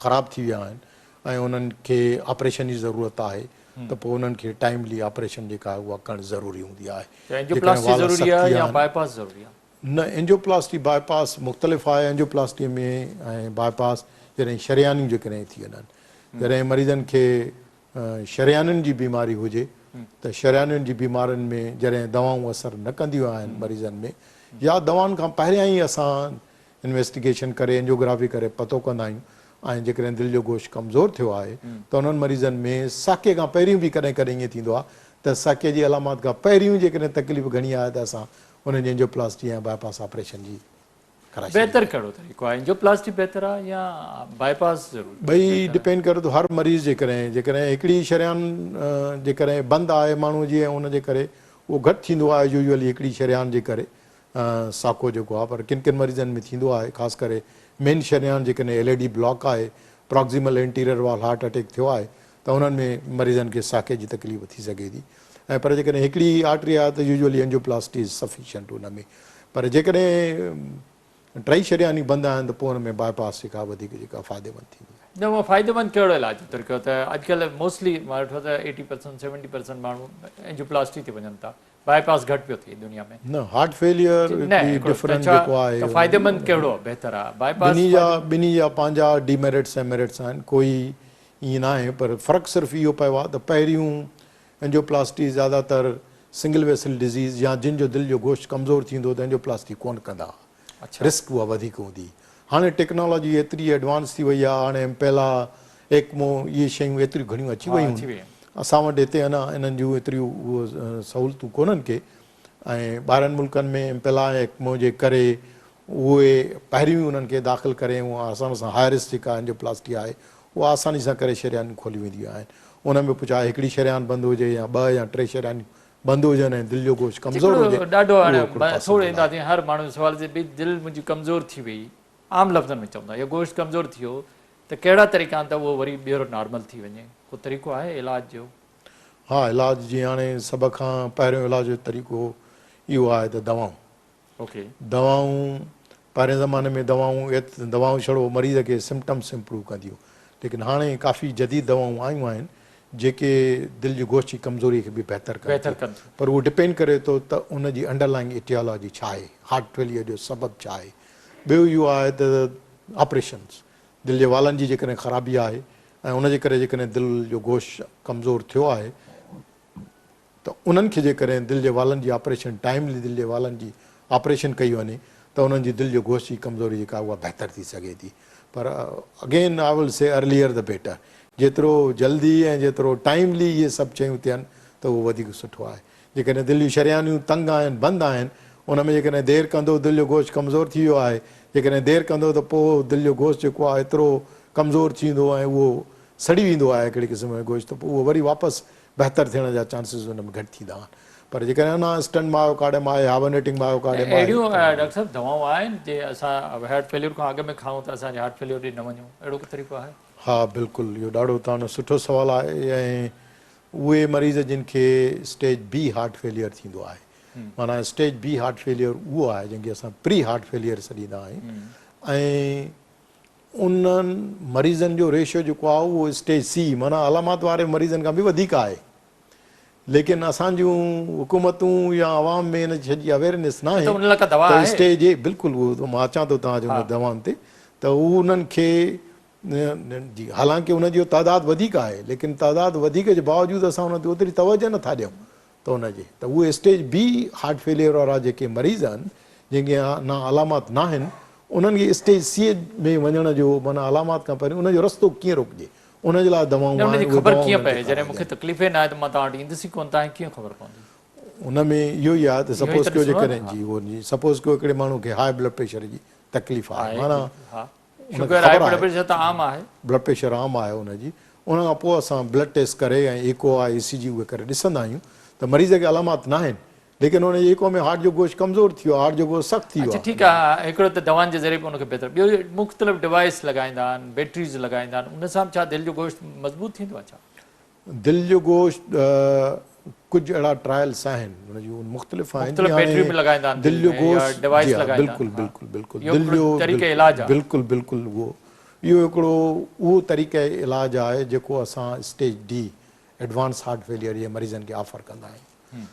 Speaker 2: ख़राबु थी विया आहिनि ऐं उन्हनि खे ऑपरेशन जी ज़रूरत आहे त पोइ उन्हनि खे टाइमली ऑपरेशन जेका आहे उहा करणु ज़रूरी हूंदी आहे।
Speaker 1: एंजियोप्लास्टी ज़रूरी आहे या बाईपास ज़रूरी आहे?
Speaker 2: न, एंजियोप्लास्टी बाईपास मुख़्तलिफ़ आहे। एंजियोप्लास्टी में ऐं बाईपास जॾहिं शरियानियूं जेकॾहिं थी वञनि, जॾहिं मरीज़नि खे शरियानियुनि जी बीमारी हुजे त शरियानियुनि जी बीमारियुनि में जॾहिं दवाऊं असरु न कंदियूं आहिनि मरीज़नि में, या दवाउनि खां पहिरियां ई असां इन्वेस्टिगेशन करे एंजियोग्राफी करे पतो कंदा आहियूं ऐं जेकॾहिं दिलि जो गोश्त कमज़ोर थियो आहे त उन्हनि मरीज़नि में साके खां पहिरियों बि कॾहिं कॾहिं ईअं थींदो आहे त साके जी अलामत खां पहिरियों जेकॾहिं तकलीफ़ घणी आहे त असां उन्हनि जी एंजियोप्लास्टी ऐं बाईपास ऑपरेशन जी कराए।
Speaker 1: बहितर कहिड़ो तरीक़ो आहे, एंजियोप्लास्टी बहितर आहे या बाईपास ज़रूरी?
Speaker 2: ॿई डिपेंड करे थो। हर मरीज़ जेकॾहिं हिकिड़ी शरियान जेकॾहिं बंदि आहे माण्हू जी ऐं उनजे करे उहो घटि थींदो आहे यूजुअली हिकिड़ी शरियान जे करे साको जेको आहे, पर किन किन मरीज़नि में थींदो आहे। ख़ासि करे मेन शरियान जेकॾहिं LAD ब्लॉक आहे, प्रॉक्सिमल एंटीरियर वाल हार्ट अटैक थियो आहे त उन्हनि में मरीज़नि खे साके जी तकलीफ़ थी सघे थी। ऐं पर जेकॾहिं हिकिड़ी आर्टरी आहे त यूजुअली एंजियोप्लास्टी इज़ सफिशिएंट उन में। पर जेकॾहिं टई शरियानी बंदि आहिनि त पोइ हुन में बाईपास जेका वधीक जेका फ़ाइदेमंद थींदी आहे।
Speaker 1: न उहो फ़ाइदेमंद कहिड़ो इलाज जो तरीक़ो त अॼुकल्ह मोस्टली मां ॾिठो त 80% 70% माण्हू एंजियोप्लास्टी ते वञनि था, बाईपास घटि पियो थिए दुनिया में।
Speaker 2: न, हार्ट फेलियर डिफरेंट जेको आहे
Speaker 1: फ़ाइदेमंद कहिड़ो आहे, बहितर आहे बाईपास?
Speaker 2: ॿिन्ही जा पंहिंजा डीमेरिट्स ऐं मेरिट्स आहिनि, कोई ईअं न आहे। पर फ़र्क़ु सिर्फ़ु इहो पियो आहे त पहिरियों एंजियोप्लास्टी ज़्यादातर सिंगल वेसल डिज़ीज़ या जिन जो दिलि जो गोश्त कमज़ोर थींदो त एंजियोप्लास्टी कोन कंदा, रिस्क उहा वधीक हूंदी। हाणे टेक्नोलॉजी एतिरी एडवांस थी वई आहे, हाणे इम्पेला एक्मो इहे शयूं एतिरियूं घणियूं अची वियूं आहिनि। असां वटि हिते अञा इन्हनि जूं एतिरियूं उहो सहूलियतूं कोन्हनि के, ऐं ॿाहिरनि मुल्कनि में इम्पेला ऐं एक्मो जे करे उहे पहिरियों उन्हनि खे दाख़िल करे उहा आसानी सां हाई रिस्क जेका एंजियोप्लास्टी आहे उहा आसानी सां करे शरियानियूं खोली वेंदियूं आहिनि। उन में पोइ चाहे हिकिड़ी शरियान बंदि हुजे या 2 या 3 शरियानियूं बंदि हुजनि ऐं दिलि जो गोश्त कमज़ोर हुजे।
Speaker 1: ॾाढो हाणे थोरो ईंदासीं हर माण्हू जो सुवाल भई दिलि मुंहिंजी कमज़ोर थी वई, आम लफ़्ज़नि में चवंदा या गोश्त कमज़ोर थी वियो त कहिड़ा तरीक़ा आहिनि त उहो वरी ॿीहर नॉर्मल थी वञे? को तरीक़ो आहे इलाज जो?
Speaker 2: हा, इलाज जीअं हाणे सभ खां पहिरियों इलाज जो तरीक़ो इहो आहे त दवाऊं।
Speaker 1: ओके,
Speaker 2: दवाऊं पहिरें ज़माने में दवाऊं छड़ो मरीज़ खे सिम्पटम्स इम्प्रूव कंदियूं, लेकिन हाणे काफ़ी जदीद दवाऊं आयूं आहिनि जेके दिलि जी गोश्त जी कमज़ोरी खे बि बहितर कनि। पर उहो डिपेंड करे थो त उन जी अंडरलाइंग इटियोलॉजी छा आहे, हार्ट फेलियर जो सबबु छा आहे। ॿियो इहो आहे त ऑपरेशन्स, दिलि जे वालनि जी जेकॾहिं ख़राबी आहे ऐं उनजे करे जेकॾहिं दिलि जो गोश्त कमज़ोर थियो आहे त उन्हनि खे जेकॾहिं दिलि जे वालनि जी ऑपरेशन टाइमली दिलि जे वालनि जी ऑपरेशन कई वञे त उन्हनि जी दिलि जो गोश्त जी कमज़ोरी जेका उहा बहितर थी सघे थी। पर again I will say earlier the better, जेतिरो जल्दी ऐं जेतिरो टाइमली इहे सभु शयूं थियनि त उहो वधीक सुठो आहे। जेकॾहिं दिलि जूं शरियानियूं तंग आहिनि, बंदि आहिनि, उन में जेकॾहिं देरि कंदो दिलि जो गोश्त कमज़ोर थी वियो आहे, जेकॾहिं देरि कंदो त पोइ दिलि जो गोश्त जेको आहे एतिरो कमज़ोर थींदो ऐं उहो सड़ी वेंदो आहे हिकिड़े क़िस्म जो गोश्त, पोइ उहो वरी वापसि बहितर थियण जा चांसिस हुन में घटि थींदा आहिनि। पर जेकॾहिं अञा स्टंट मायोकार्डियम आहे, हाइबरनेटिंग मायोकार्डियम आहे,
Speaker 1: अहिड़ियूं डॉक्टर साहब दवाऊं आहिनि जे असां हार्ट फेलियर खां अॻु में खाऊं त असांजे हार्ट फेलियर ॾे न वञूं, अहिड़ो को तरीक़ो आहे?
Speaker 2: हा बिल्कुलु, इहो ॾाढो तव्हांजो सुठो सुवालु आहे। ऐं उहे मरीज़ जिन खे स्टेज बी हार्ट फेलियर थींदो आहे, माना स्टेज बी हार्ट फेलियर उहो आहे जंहिंखे असां प्री हार्ट फेलियर सॾींदा आहियूं, ऐं उन्हनि मरीज़नि जो रेशियो जेको आहे उहो स्टेज सी माना अलामत वारे मरीज़नि खां बि वधीक आहे। लेकिन असांजूं हुकूमतूं या आवाम में इन शइ जी अवेयरनेस न आहे त स्टेज ए, बिल्कुलु उहो मां अचां थो तव्हांजे हुन दवाउनि ते, त उहो उन्हनि खे जी हालांकि उन जो तइदादु वधीक आहे, लेकिन तइदादु वधीक जे बावजूदि असां उन ते ओतिरी तवजो नथा ॾियूं, त उनजे त उहे स्टेज बी हार्ट फेलियर वारा जेके मरीज़ आहिनि जंहिंखे न अलामत न आहिनि, उन्हनि खे स्टेज सी में वञण जो माना अलामत खां पहिरियों उनजो रस्तो कीअं रोकिजे, उनजे लाइ दवाऊं
Speaker 1: ख़बर कीअं पए? जॾहिं मूंखे तकलीफ़ न आहे त मां तव्हां वटि ईंदुसि कोन, तव्हांखे कीअं ख़बर पवंदी?
Speaker 2: उन में इहो ई आहे त सपोज़ कयो जेकॾहिं जी उहो जी सपोज़ कयो हिकिड़े माण्हू खे हाई ब्लड प्रेशर जी तकलीफ़ आहे, माना ब्लड प्रेशर आम आहे हुनजी, उन खां पोइ असां ब्लड टेस्ट करे ऐं एको आहे ECG उहे करे ॾिसंदा आहियूं त मरीज़ खे अलामत न आहिनि, लेकिन उन एको में हार्ट जो गोश्त कमज़ोर थी वियो आहे, हार्ट जो गोश्त सख़्तु थी वियो आहे।
Speaker 1: ठीकु आहे, हिकिड़ो त दवाउनि जे ज़रिए पोइ उनखे बहितर, ॿियो मुख़्तलिफ़ डिवाइस लॻाईंदा आहिनि, बैटरीज़ लॻाईंदा आहिनि, उन सां छा दिलि जो गोश्त मज़बूत थींदो आहे छा?
Speaker 2: दिलि जो गोश्त कुझु अहिड़ा ट्रायल्स आहिनि हुन जूं मुख़्तलिफ़ आहिनि, दिलि जो गोश्त बिल्कुलु बिल्कुलु बिल्कुलु दिलि जो बिल्कुलु बिल्कुलु उहो इहो हिकिड़ो उहो तरीक़े इलाजु आहे जेको असां stage D advanced heart failure जे मरीज़नि खे ऑफर कंदा आहियूं।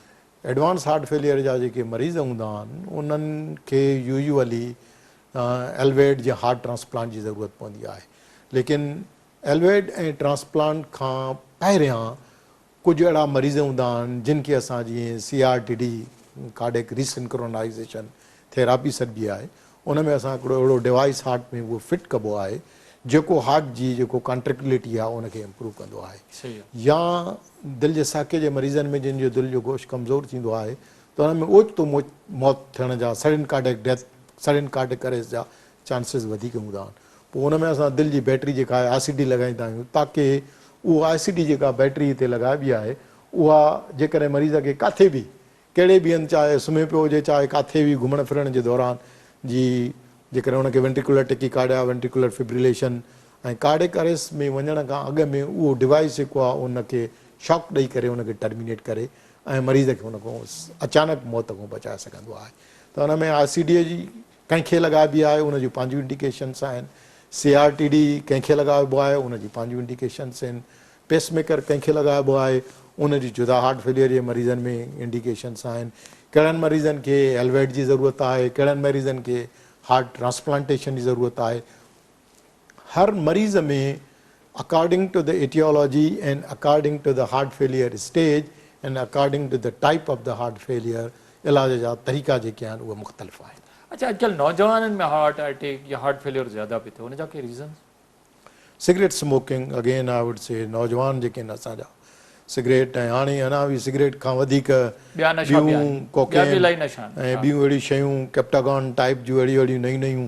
Speaker 2: एडवांस हार्ट फेलियर जा जेके मरीज़ हूंदा आहिनि उन्हनि खे यूजुअली एलवेड जे हार्ट ट्रांसप्लांट जी ज़रूरत पवंदी आहे, लेकिन एलवेड ऐं ट्रांसप्लांट खां पहिरियां कुझु अहिड़ा मरीज़ हूंदा आहिनि जिन खे असां जीअं CRTD कार्डियक रीसिंक्रोनाइज़ेशन थेरापी सॾिबी आहे, उन में असां हिकिड़ो अहिड़ो डिवाइस हार्ट में उहो फिट कबो आहे जेको हार्ट जी जेको कॉन्ट्रेक्टिलिटी आहे उनखे इम्प्रूव कंदो आहे। या दिलि जे साके जे मरीज़नि में जिन जो दिलि जो गोश्त कमज़ोर थींदो आहे त हुन में ओचितो मौत थियण जा sudden cardiac death sudden cardiac arrest जा चांसिस वधीक हूंदा आहिनि। पोइ हुन में असां दिलि जी बैटरी जेका आहे ICD लॻाईंदा आहियूं ताकी उहा ICD जेका बैटरी हिते लॻाइबी आहे उहा जेकॾहिं मरीज़ खे किथे बि कहिड़े बि हंधि चाहे सुम्हे पियो हुजे चाहे किथे बि घुमण फिरण जे दौरान जी जेकॾहिं हुनखे वेंट्रिकुलर टेकीकार्डिया वेंट्रिकुलर फिब्रिलेशन ऐं कार्डियक अरेस्ट में वञण खां अॻु में उहो डिवाइस जेको आहे उनखे शॉक ॾेई करे उनखे टर्मिनेट करे ऐं मरीज़ खे उन खां अचानक मौत खां बचाए सघंदो आहे। त हुन में ICD जी कंहिंखे लॻाइबी आहे उन जूं पंहिंजूं इंडिकेशन्स आहिनि, CRTD कंहिंखे लॻाइबो आहे उन जी पंहिंजूं इंडिकेशन्स आहिनि, पेसमेकर कंहिंखे लॻाइबो आहे उन जी जुदा हार्ट फेलियर जे मरीज़नि में इंडिकेशन्स आहिनि, कहिड़नि मरीज़नि खे एलवेड जी ज़रूरत आहे, कहिड़नि मरीज़नि खे हार्ट ट्रांसप्लांटेशन जी ज़रूरत आहे। हर मरीज़ में according to the aetiology and according to the heart failure stage and according to the type of the heart failure इलाज जा तरीक़ा जेके आहिनि उहे मुख़्तलिफ़ आहिनि।
Speaker 1: अच्छा, अॼुकल्ह नौजवाननि में हार्ट अटैक या हार्ट फेलियर ज़्यादा पियो थिए, हुन जा के reason?
Speaker 2: Cigarette smoking again I would say नौजवान जेके आहिनि असांजा सिगरेट ऐं हाणे अञा बि सिगरेट खां वधीक ॿियूं कोकेन ऐं ॿियूं अहिड़ियूं शयूं कैप्टागॉन टाइप जूं अहिड़ियूं अहिड़ियूं नयूं नयूं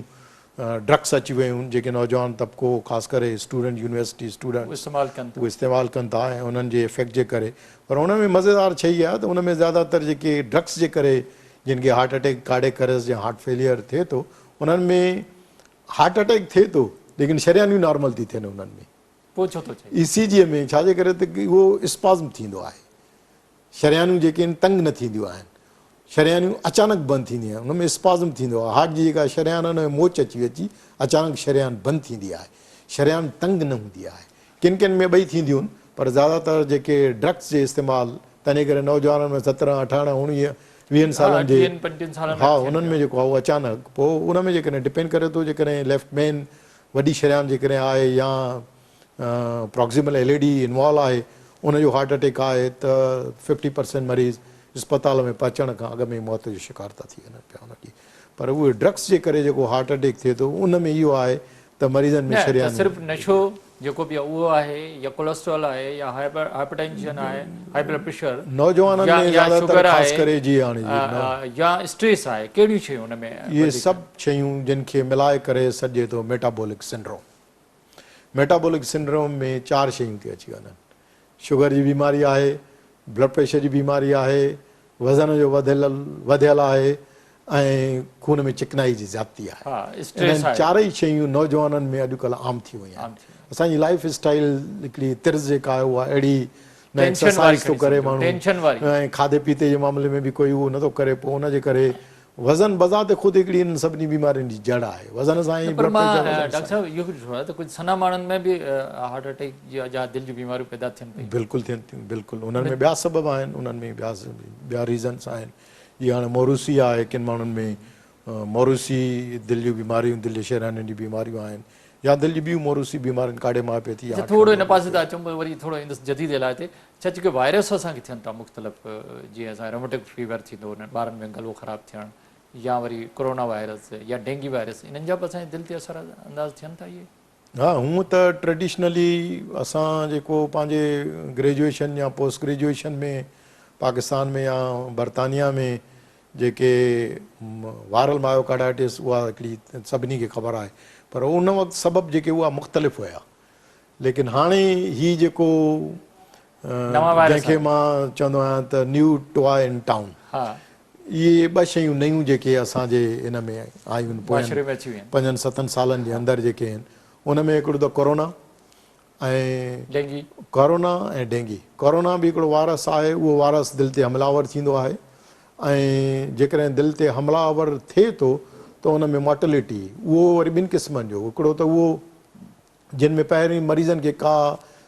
Speaker 2: ड्रग्स अची वियूं आहिनि जेके नौजवान तबिको ख़ासि करे स्टूडेंट यूनिवर्सिटी स्टूडेंट उहे इस्तेमालु कनि था ऐं उन्हनि जे इफेक्ट जे करे। पर हुन में मज़ेदार शइ इहा आहे त हुन में ज़्यादातर जेके ड्रग्स जे करे जिन खे हार्ट अटैक कार्डियक अरेस्ट या हार्ट फेलियर थिए थो उन्हनि में हार्ट अटैक थिए थो लेकिन शरियानियूं नॉर्मल थी थियनि उन्हनि में। ECG में छाजे करे त उहो स्पाज़्म थींदो आहे, शरियानियूं जेके आहिनि तंग न थींदियूं आहिनि, शरियानियूं अचानक बंदि थींदियूं आहिनि, हुन में स्पाज़्म थींदो आहे, हार्ट जी जेका शरियान हुन में मोच अची अचानक शरियान बंदि थींदी आहे, शरियान तंग न हूंदी आहे। किन किन में ॿई थींदियूं आहिनि पर ज़्यादातर जेके ड्रग्स जे इस्तेमालु तंहिं करे नौजवाननि में 17, 18, 19, 20 सालनि जे हा उन्हनि में जेको आहे उहो अचानक पोइ उन में जेकॾहिं डिपेंड करे थो जेकॾहिं लेफ्ट मेन वॾी शरियान जेकॾहिं आहे या प्रॉक्सिमल LED इन्वॉल्व आहे उनजो हार्ट अटैक आहे त 50% मरीज़ अस्पताल में पहुचण खां अॻु में मौत जो शिकार था थी वञनि पिया हुनजी। पर उहे ड्रग्स जे करे जेको हार्ट अटैक थिए थो उन में इहो आहे त मरीज़नि में शरियान
Speaker 1: सिर्फ़ु नशो जेको बि उहो आहे या कोलेस्ट्रॉल आहे या हाइपरटेंशन आहे हाई ब्लड प्रेशर
Speaker 2: नौजवाननि में ज़्यादातर ख़ासि करे जी हाणे
Speaker 1: या स्ट्रेस आहे, कहिड़ियूं शयूं हुन में?
Speaker 2: इहे सभु शयूं जिन खे मिलाए करे सॾिजे थो मेटाबॉलिक सिंड्रोम। मेटाबॉलिक सिंड्रोम में 4 शयूं थी अची वञनि। शुगर जी बीमारी आहे, ब्लड प्रेशर जी बीमारी आहे, वज़न जो वधियल आहे ऐं खून में चिकनाई जी ज़्यादती आहे।
Speaker 1: हा, स्ट्रेस
Speaker 2: इन्हनि
Speaker 1: आहे।
Speaker 2: चारई शयूं नौजवाननि में अॼुकल्ह आम थी वयूं
Speaker 1: आम
Speaker 2: आहिनि।
Speaker 1: थी
Speaker 2: असांजी लाइफ स्टाइल हिकिड़ी तिर्ज़ जेका आहे उहा अहिड़ी न
Speaker 1: टेंशन वारी
Speaker 2: एक्सरसाइज थो
Speaker 1: खणी
Speaker 2: करे
Speaker 1: सम्झो,
Speaker 2: माण्हू
Speaker 1: टेंशन वारी।
Speaker 2: ऐं खाधे पीते जे मामले में बि कोई उहो नथो करे, पोइ उनजे करे वज़न बज़ात ख़ुदि हिकिड़ी इन सभिनी बीमारियुनि जी जड़ आहे। वज़न सां ई
Speaker 1: पर
Speaker 2: ब्लड
Speaker 1: मां
Speaker 2: प्रेशर वज़न
Speaker 1: डॉक्टर
Speaker 2: सां
Speaker 1: साहब इहो बि ॾिठो आहे त कुझु सना माण्हुनि में बि हार्ट अटैक या दिलि जूं बीमारियूं पैदा थियनि पई।
Speaker 2: बिल्कुलु थियनि थियूं, बिल्कुलु। उन्हनि में ॿिया सबब आहिनि, उन्हनि में ॿिया रीज़न्स आहिनि। जीअं हाणे मोरूसी आहे, किन माण्हुनि में मोरूसी दिलि जूं बीमारियूं, दिलि जे शहराननि जी बीमारियूं आहिनि, या दिलि जी ॿियूं मोरूसी बीमारियूं, कार्डियोमायोपैथी।
Speaker 1: थोरो हिन पासे था अचूं, वरी थोरो ईंदुसि जदीद इलाज ते। छा जेके वायरस असांखे थियनि था मुख़्तलिफ़, जीअं असां रोमेटिक फीवर थींदो, उन्हनि ॿारनि में गलो ख़राबु थियणु, या वरी कोरोना वायरस या डेंगी वायरस, इन्हनि जा बि असांजे दिलि ते असर अंदाज़ थियनि था इहे?
Speaker 2: हा, हूअं त ट्रेडिशनली असां जेको पंहिंजे ग्रेजुएशन या पोस्ट ग्रेजुएशन में पाकिस्तान में या बरतानिया में जेके वायरल मायोकार्डाइटिस, उहा हिकिड़ी सभिनी खे ख़बर आहे, पर उन वक़्तु सबब जेके उहा मुख़्तलिफ़ हुया। लेकिन हाणे हीउ जेको जंहिंखे मां चवंदो आहियां त न्यू टॉय इन टाउन,
Speaker 1: हा,
Speaker 2: इहे 2 शयूं नयूं जेके असांजे इन में आयूं आहिनि
Speaker 1: मुआशिरे में अची वियूं आहिनि।
Speaker 2: 5-7 सालनि जे अंदरि जेके आहिनि, उन में हिकिड़ो त कोरोना ऐं
Speaker 1: डेंगी।
Speaker 2: कोरोना ऐं डेंगी। कोरोना बि हिकिड़ो वायरस आहे, उहो वायरस दिलि ते हमलावर थींदो आहे, ऐं जेकॾहिं दिलि ते हमलावर थिए थो त उन में मोर्टेलिटी उहो वरी 2 क़िस्मनि जो। हिकिड़ो त उहो जिन में पहिरीं मरीज़नि खे का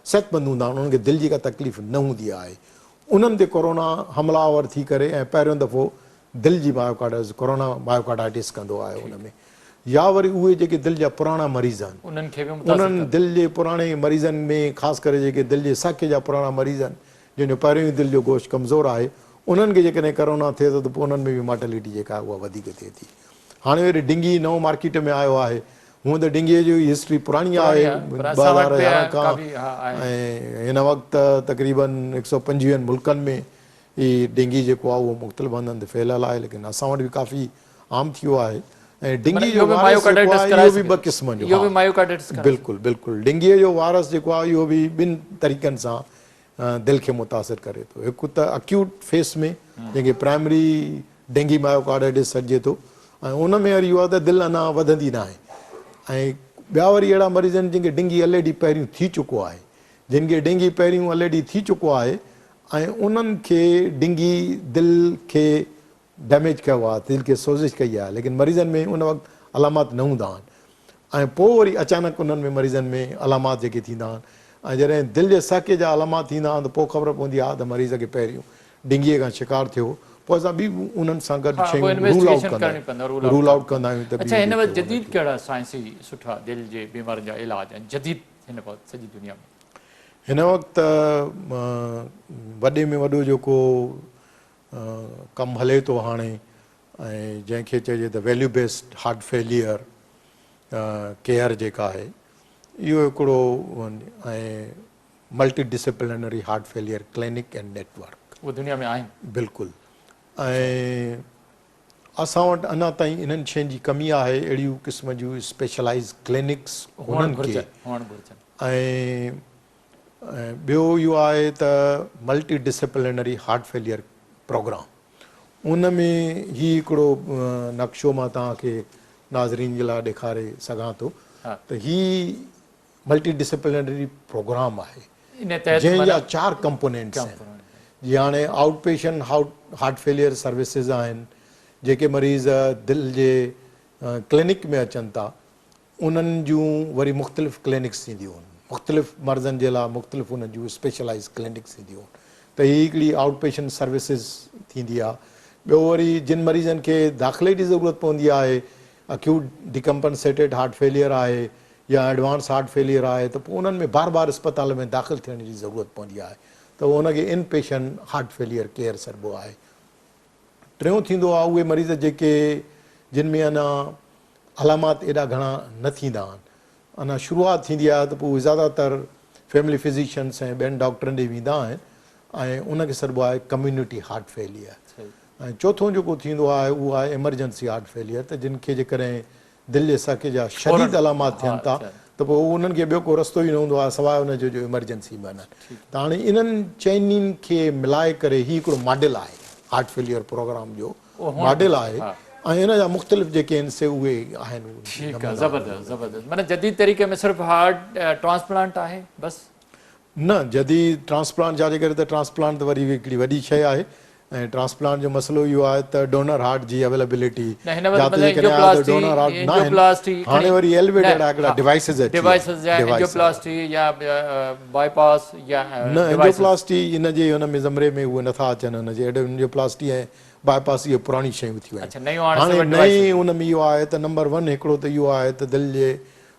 Speaker 2: सिहतमंद हूंदा आहिनि, उन्हनि खे दिलि जी का तकलीफ़ न हूंदी आहे, उन्हनि ते कोरोना हमलावर थी करे ऐं पहिरियों दफ़ो दिलि जी कोरोना मायोकार्डाइटिस कंदो आहे उन में। या वरी उहे जेके दिलि जा पुराणा मरीज़ आहिनि,
Speaker 1: उन्हनि खे बि मुतासिर
Speaker 2: उन्हनि दिलि जे पुराणे मरीज़नि में, ख़ासि करे जेके दिलि जे साके जा पुराणा मरीज़ आहिनि, जंहिंजो पहिरियों ई दिलि जो गोश्त कमज़ोर आहे, उन्हनि खे जेकॾहिं कोरोना थिए थो त पोइ उन्हनि में बि मोर्टेलिटी जेका आहे उहा वधीक थिए थी। हाणे वरी डेंगी नओं मार्केट में आयो आहे। हूअं त डेंगीअ जी हिस्ट्री पुराणी आहे, 2011 खां, ऐं हिन वक़्तु तक़रीबन 125 मुल्कनि में हीउ डेंगी जेको आहे उहो मुख़्तलिफ़ हंधनि ते फैलियल आहे, लेकिन असां वटि बि काफ़ी आम थी वियो आहे। ऐं डेंगी जो वायरस जेको आहे इहो बि 2 क़िस्म जो आहे। बिल्कुलु बिल्कुलु। डेंगीअ जो वायरस जेको आहे इहो बि 2 तरीक़नि सां दिलि खे मुतासिर करे थो। हिकु त अक्यूट फेस में, जंहिंखे प्राइमरी डेंगी मायोकार्डाइटिस सॾिजे थो, ऐं उन में वरी इहो आहे त दिलि अञा वधंदी न आहे। ऐं ॿिया वरी अहिड़ा मरीज़ आहिनि जंहिंखे डेंगी ऑलरेडी पहिरियों थी चुको आहे, जिन खे डेंगी पहिरियों ऑलरेडी थी चुको आहे, ऐं उन्हनि खे डेंगी दिलि खे डैमेज कयो आहे, दिलि खे सोज़िश कई आहे, लेकिन मरीज़नि में उन वक़्तु अलामात न हूंदा आहिनि। ऐं पोइ वरी अचानक उन्हनि में मरीज़नि में अलामात जेके थींदा आहिनि, ऐं जॾहिं दिलि जे साके जा अलामात थींदा आहिनि त पोइ ख़बर पवंदी आहे त मरीज़ खे पहिरियों डेंगीअ खां शिकार थियो, पोइ असां बि उन्हनि सां गॾु शयूं रूल आउट कंदा आहियूं। त
Speaker 1: अच्छा, हिन वक़्तु जदीद कहिड़ा साइंसी सुठा दिलि जे बीमारियुनि जा इलाज आहिनि जदीद हिन वक़्तु सॼी दुनिया में?
Speaker 2: हिन वक़्तु वॾे में वॾो जेको कमु हले थो हाणे, ऐं जंहिंखे चइजे त value based heart failure care जेका आहे, इहो हिकिड़ो, ऐं multi disciplinary heart failure clinic and network
Speaker 1: उहो दुनिया में आहिनि।
Speaker 2: बिल्कुलु। ऐं असां वटि अञा ताईं इन्हनि शयुनि जी कमी आहे, अहिड़ियूं क़िस्म जूं स्पेशलाइज़ क्लिनिक्स हुअणु घुरिजनि। ऐं ॿियो इहो आहे त multi disciplinary heart failure programme, उन में ही हिकिड़ो नक्शो मां तव्हांखे नाज़रीन जे लाइ ॾेखारे सघां थो त ही मल्टी डिसिप्लिनरी प्रोग्राम आहे जंहिंजा 4 कंपोनेंट्स आहिनि। जीअं हाणे out patient heart failure services आहिनि, जेके मरीज़ दिलि जे क्लिनिक में अचनि था, उन्हनि जूं वरी मुख़्तलिफ़ क्लिनिक्स थींदियूं आहिनि, मुख़्तलिफ़ मर्ज़नि जे लाइ मुख़्तलिफ़ उन्हनि जूं स्पेशलाइज़ क्लिनिक्स थींदियूं आहिनि। त हीअ हिकिड़ी आउट पेशेंट सर्विसिस थींदी आहे। ॿियो वरी जिन मरीज़नि खे दाख़िले जी ज़रूरत पवंदी आहे, अक्यूट डिकम्पनसेटेड हार्ट फेलियर आहे या एडवांस हार्ट फेलियर आहे, त पोइ उन्हनि में बार बार अस्पताल में दाख़िल थियण जी ज़रूरत पवंदी आहे, त उनखे इन पेशेंट हार्ट फेलियर केयर सॾिबो आहे। टियों थींदो आहे उहे मरीज़ जेके जिन में अञा अलामात एॾा घणा न थींदा आहिनि, अञा शुरूआति थींदी आहे, त पोइ ज़्यादातर फैमिली फिज़िशियन्स ऐं ॿियनि डॉक्टरनि ॾे वेंदा आहिनि, ऐं उनखे सॾिबो आहे कम्यूनिटी हार्ट फेलियर। ऐं चोथों जेको थींदो आहे उहो आहे एमरजेंसी हार्ट फेलियर, त जिन खे जेकॾहिं दिलि जे साके जा शदीद अलामात थियनि था त पोइ उन्हनि खे ॿियो को रस्तो ई न हूंदो आहे सवाइ उनजो जो इमरजेंसी में वञनि। त हाणे इन्हनि चइनिनि खे मिलाए करे ही हिकिड़ो मॉडल आहे हार्ट फेलियर प्रोग्राम जो मॉडल आहे ऐं हिन जा मुख़्तलिफ़ जेके आहिनि से उहे आहिनि।
Speaker 1: ठीकु आहे, ज़बरदस्त ज़बरदस्त। माना जदीद तरीक़े में सिर्फ़ु हार्ट ट्रांसप्लांट आहे बसि?
Speaker 2: न, जदीद ट्रांसप्लांट छाजे करे त ट्रांसप्लांट त वरी हिकिड़ी वॾी शइ आहे ऐं ट्रांसप्लांट जो मसइलो इहो आहे त डोनर हार्ट जी अवेलेबिलिटी डोनर हार्ट न आहिनि। हाणे वरी एलिवेटेड आहे हिकिड़ा डिवाइसिस अची न एंजियोप्लास्टी इन जे हुन में ज़मरे में उहे नथा अचनि हुनजे एंजियोप्लास्टी ऐं बाईपास इहे पुराणी शयूं थियूं आहिनि। हाणे नई हुन में इहो आहे त नंबर 1 हिकिड़ो त इहो आहे त दिलि जे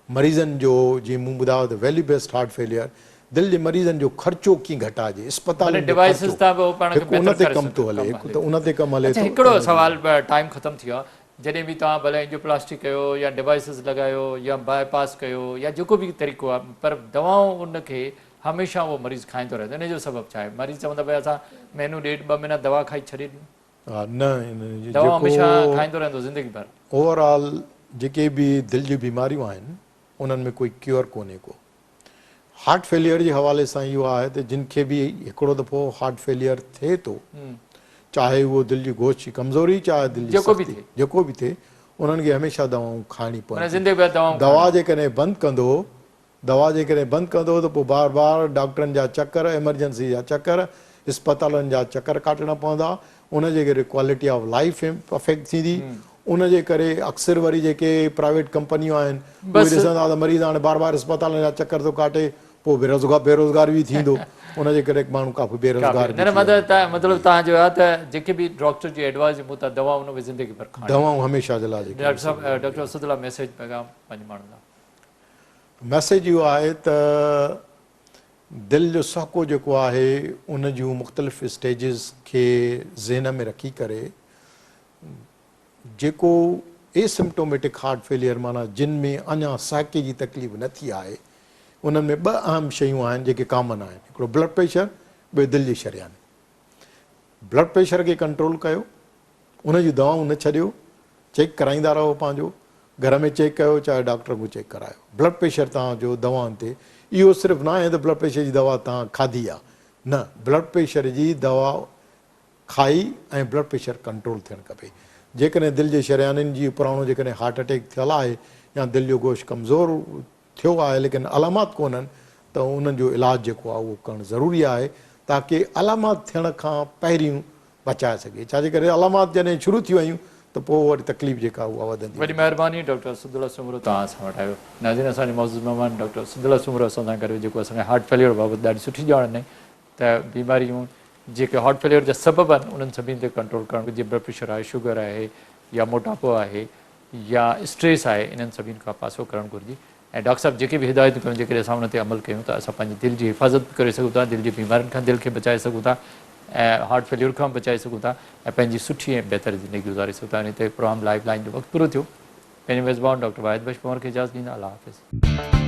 Speaker 2: मरीज़नि जो जीअं मूं ॿुधायो त वैल्यू बेस्ड हार्ट फेलियर दिलि जे मरीज़नि जो ख़र्चो कीअं घटाइजे इस्पताल उन ते कमु थो हले त उन ते कमु हले।
Speaker 1: हिकिड़ो सवाल टाइम ख़तमु थी वियो आहे। जॾहिं बि तव्हां भले एंजियोप्लास्टी कयो या डिवाइसिस लॻायो या बाईपास कयो या जेको बि तरीक़ो आहे पर दवाऊं उनखे हमेशह उहो मरीज़ खाईंदो रहे इन जो सबबु छा आहे? मरीज़ चवंदा भई असां महीनो ॾेढ 2 महीना दवा खाई छॾे ॾियूं?
Speaker 2: हा न,
Speaker 1: दवा हमेशह खाईंदो रहंदो ज़िंदगी भर।
Speaker 2: ओवरऑल जेके बि दिलि जूं बीमारियूं आहिनि उन्हनि में कोई क्योर कोन्हे को। हार्ट फेलियर जे हवाले सां इहो आहे त जिन खे बि हिकिड़ो दफ़ो हार्ट फेलियर थिए थो चाहे उहो दिलि जी गोश्त जी कमज़ोरी चाहे दिलि जी जेको बि थिए उन्हनि खे हमेशह दवाऊं खाइणी पवंदी। दवा जेकॾहिं बंदि कंदो त पोइ बार बार डॉक्टरनि जा चकर एमरजेंसी जा चकर इस्पतालनि जा चकर काटणा पवंदा। उनजे करे क्वालिटी ऑफ लाइफ अफेक्ट थींदी। उनजे करे अक्सर वरी जेके प्राइवेट कंपनियूं आहिनि उहे ॾिसंदा त मरीज़ हाणे बार बार इस्पतालनि जा चकर थो काटे पोइ बेरोज़गार बि थींदो। उनजे करे माण्हू काफ़ी बेरोज़गार
Speaker 1: मतिलबु तव्हांजो आहे त जेके बि डॉक्टर जी एडवाइस जे मुताबिक़ दवाऊं उन में ज़िंदगी भर खाइणु
Speaker 2: दवाऊं हमेशह जे लाइ।
Speaker 1: डॉक्टर असदुल्ला मैसेज पैगाम पंहिंजे माण्हुनि लाइ?
Speaker 2: मैसेज इहो आहे त दिलि जो साको जेको आहे उन जूं मुख़्तलिफ़ स्टेजिस खे ज़हन में रखी करे जेको एसिम्प्टोमेटिक हार्ट फेलियर माना जिन में अञा साके जी तकलीफ़ न थी आहे उन्हनि में 2 अहम शयूं आहिनि जेके कॉमन आहिनि। हिकिड़ो ब्लड प्रेशर, ॿियो दिलि जी शरियानी। ब्लड प्रेशर खे कंट्रोल कयो, उन जूं दवाऊं न छॾियो, चेक कराईंदा रहो पंहिंजो घर में चेक कयो चाहे डॉक्टर को चेक करायो। ब्लड प्रेशर तव्हांजो दवाउनि ते इहो सिर्फ़ु न आहे त ब्लड प्रेशर जी दवा तव्हां खाधी आहे, न, ब्लड प्रेशर जी दवा खाई ऐं ब्लड प्रेशर कंट्रोल थियणु खपे। जेकॾहिं दिलि जे शरियाननि जी पुराणो जेकॾहिं हार्ट अटैक थियल आहे या दिलि जो गोश्त कमज़ोर थियो आहे लेकिन अलामात कोन्हनि त उन्हनि जो इलाजु जेको आहे उहो करणु ज़रूरी आहे ताकी अलामात थियण खां पहिरियों बचाए सघे। छाजे करे अलामात जॾहिं शुरू थी वियूं त पोइ वरी तकलीफ़ जेका उहा वधंदी।
Speaker 1: वॾी महिरबानी डॉक्टर असदुल्ला सूमरो तव्हां असां वटि आयो। नाज़रीन असांजे मौजूदु महिमान डॉक्टर असदुल्ला सूमरो असां सां गॾु जेको असांखे हार्ट फेलियर बाबति ॾाढी सुठी ॼाण ॾिनई त बीमारियूं जेके हार्ट फेलियर जा सबबु आहिनि उन्हनि सभिनी ते कंट्रोल करणु घुरिजे। ब्लड प्रेशर आहे, शुगर आहे या मोटापो आहे या स्ट्रेस आहे, इन्हनि सभिनी खां पासो करणु घुरिजे। ऐं डॉक्टर साहब जेके बि हिदायतूं कयूं जेकॾहिं असां उन ते अमल कयूं त असां पंहिंजी दिलि जी हिफ़ाज़त बि करे सघूं था, दिलि जी बीमारियुनि खां दिलि खे बचाए सघूं था ऐं हार्ट फेलियर खां बचाए सघूं था ऐं पंहिंजी सुठी ऐं बहितर ज़िंदगी गुज़ारे सघूं था। इन ते प्रोग्राम लाइफ लाइन जो वक़्तु पूरो थियो। पंहिंजे मेज़बान डॉक्टर वाहिद बख्श पंवर खे इजाज़त ॾींदा। अल्लाह हाफ़िज़।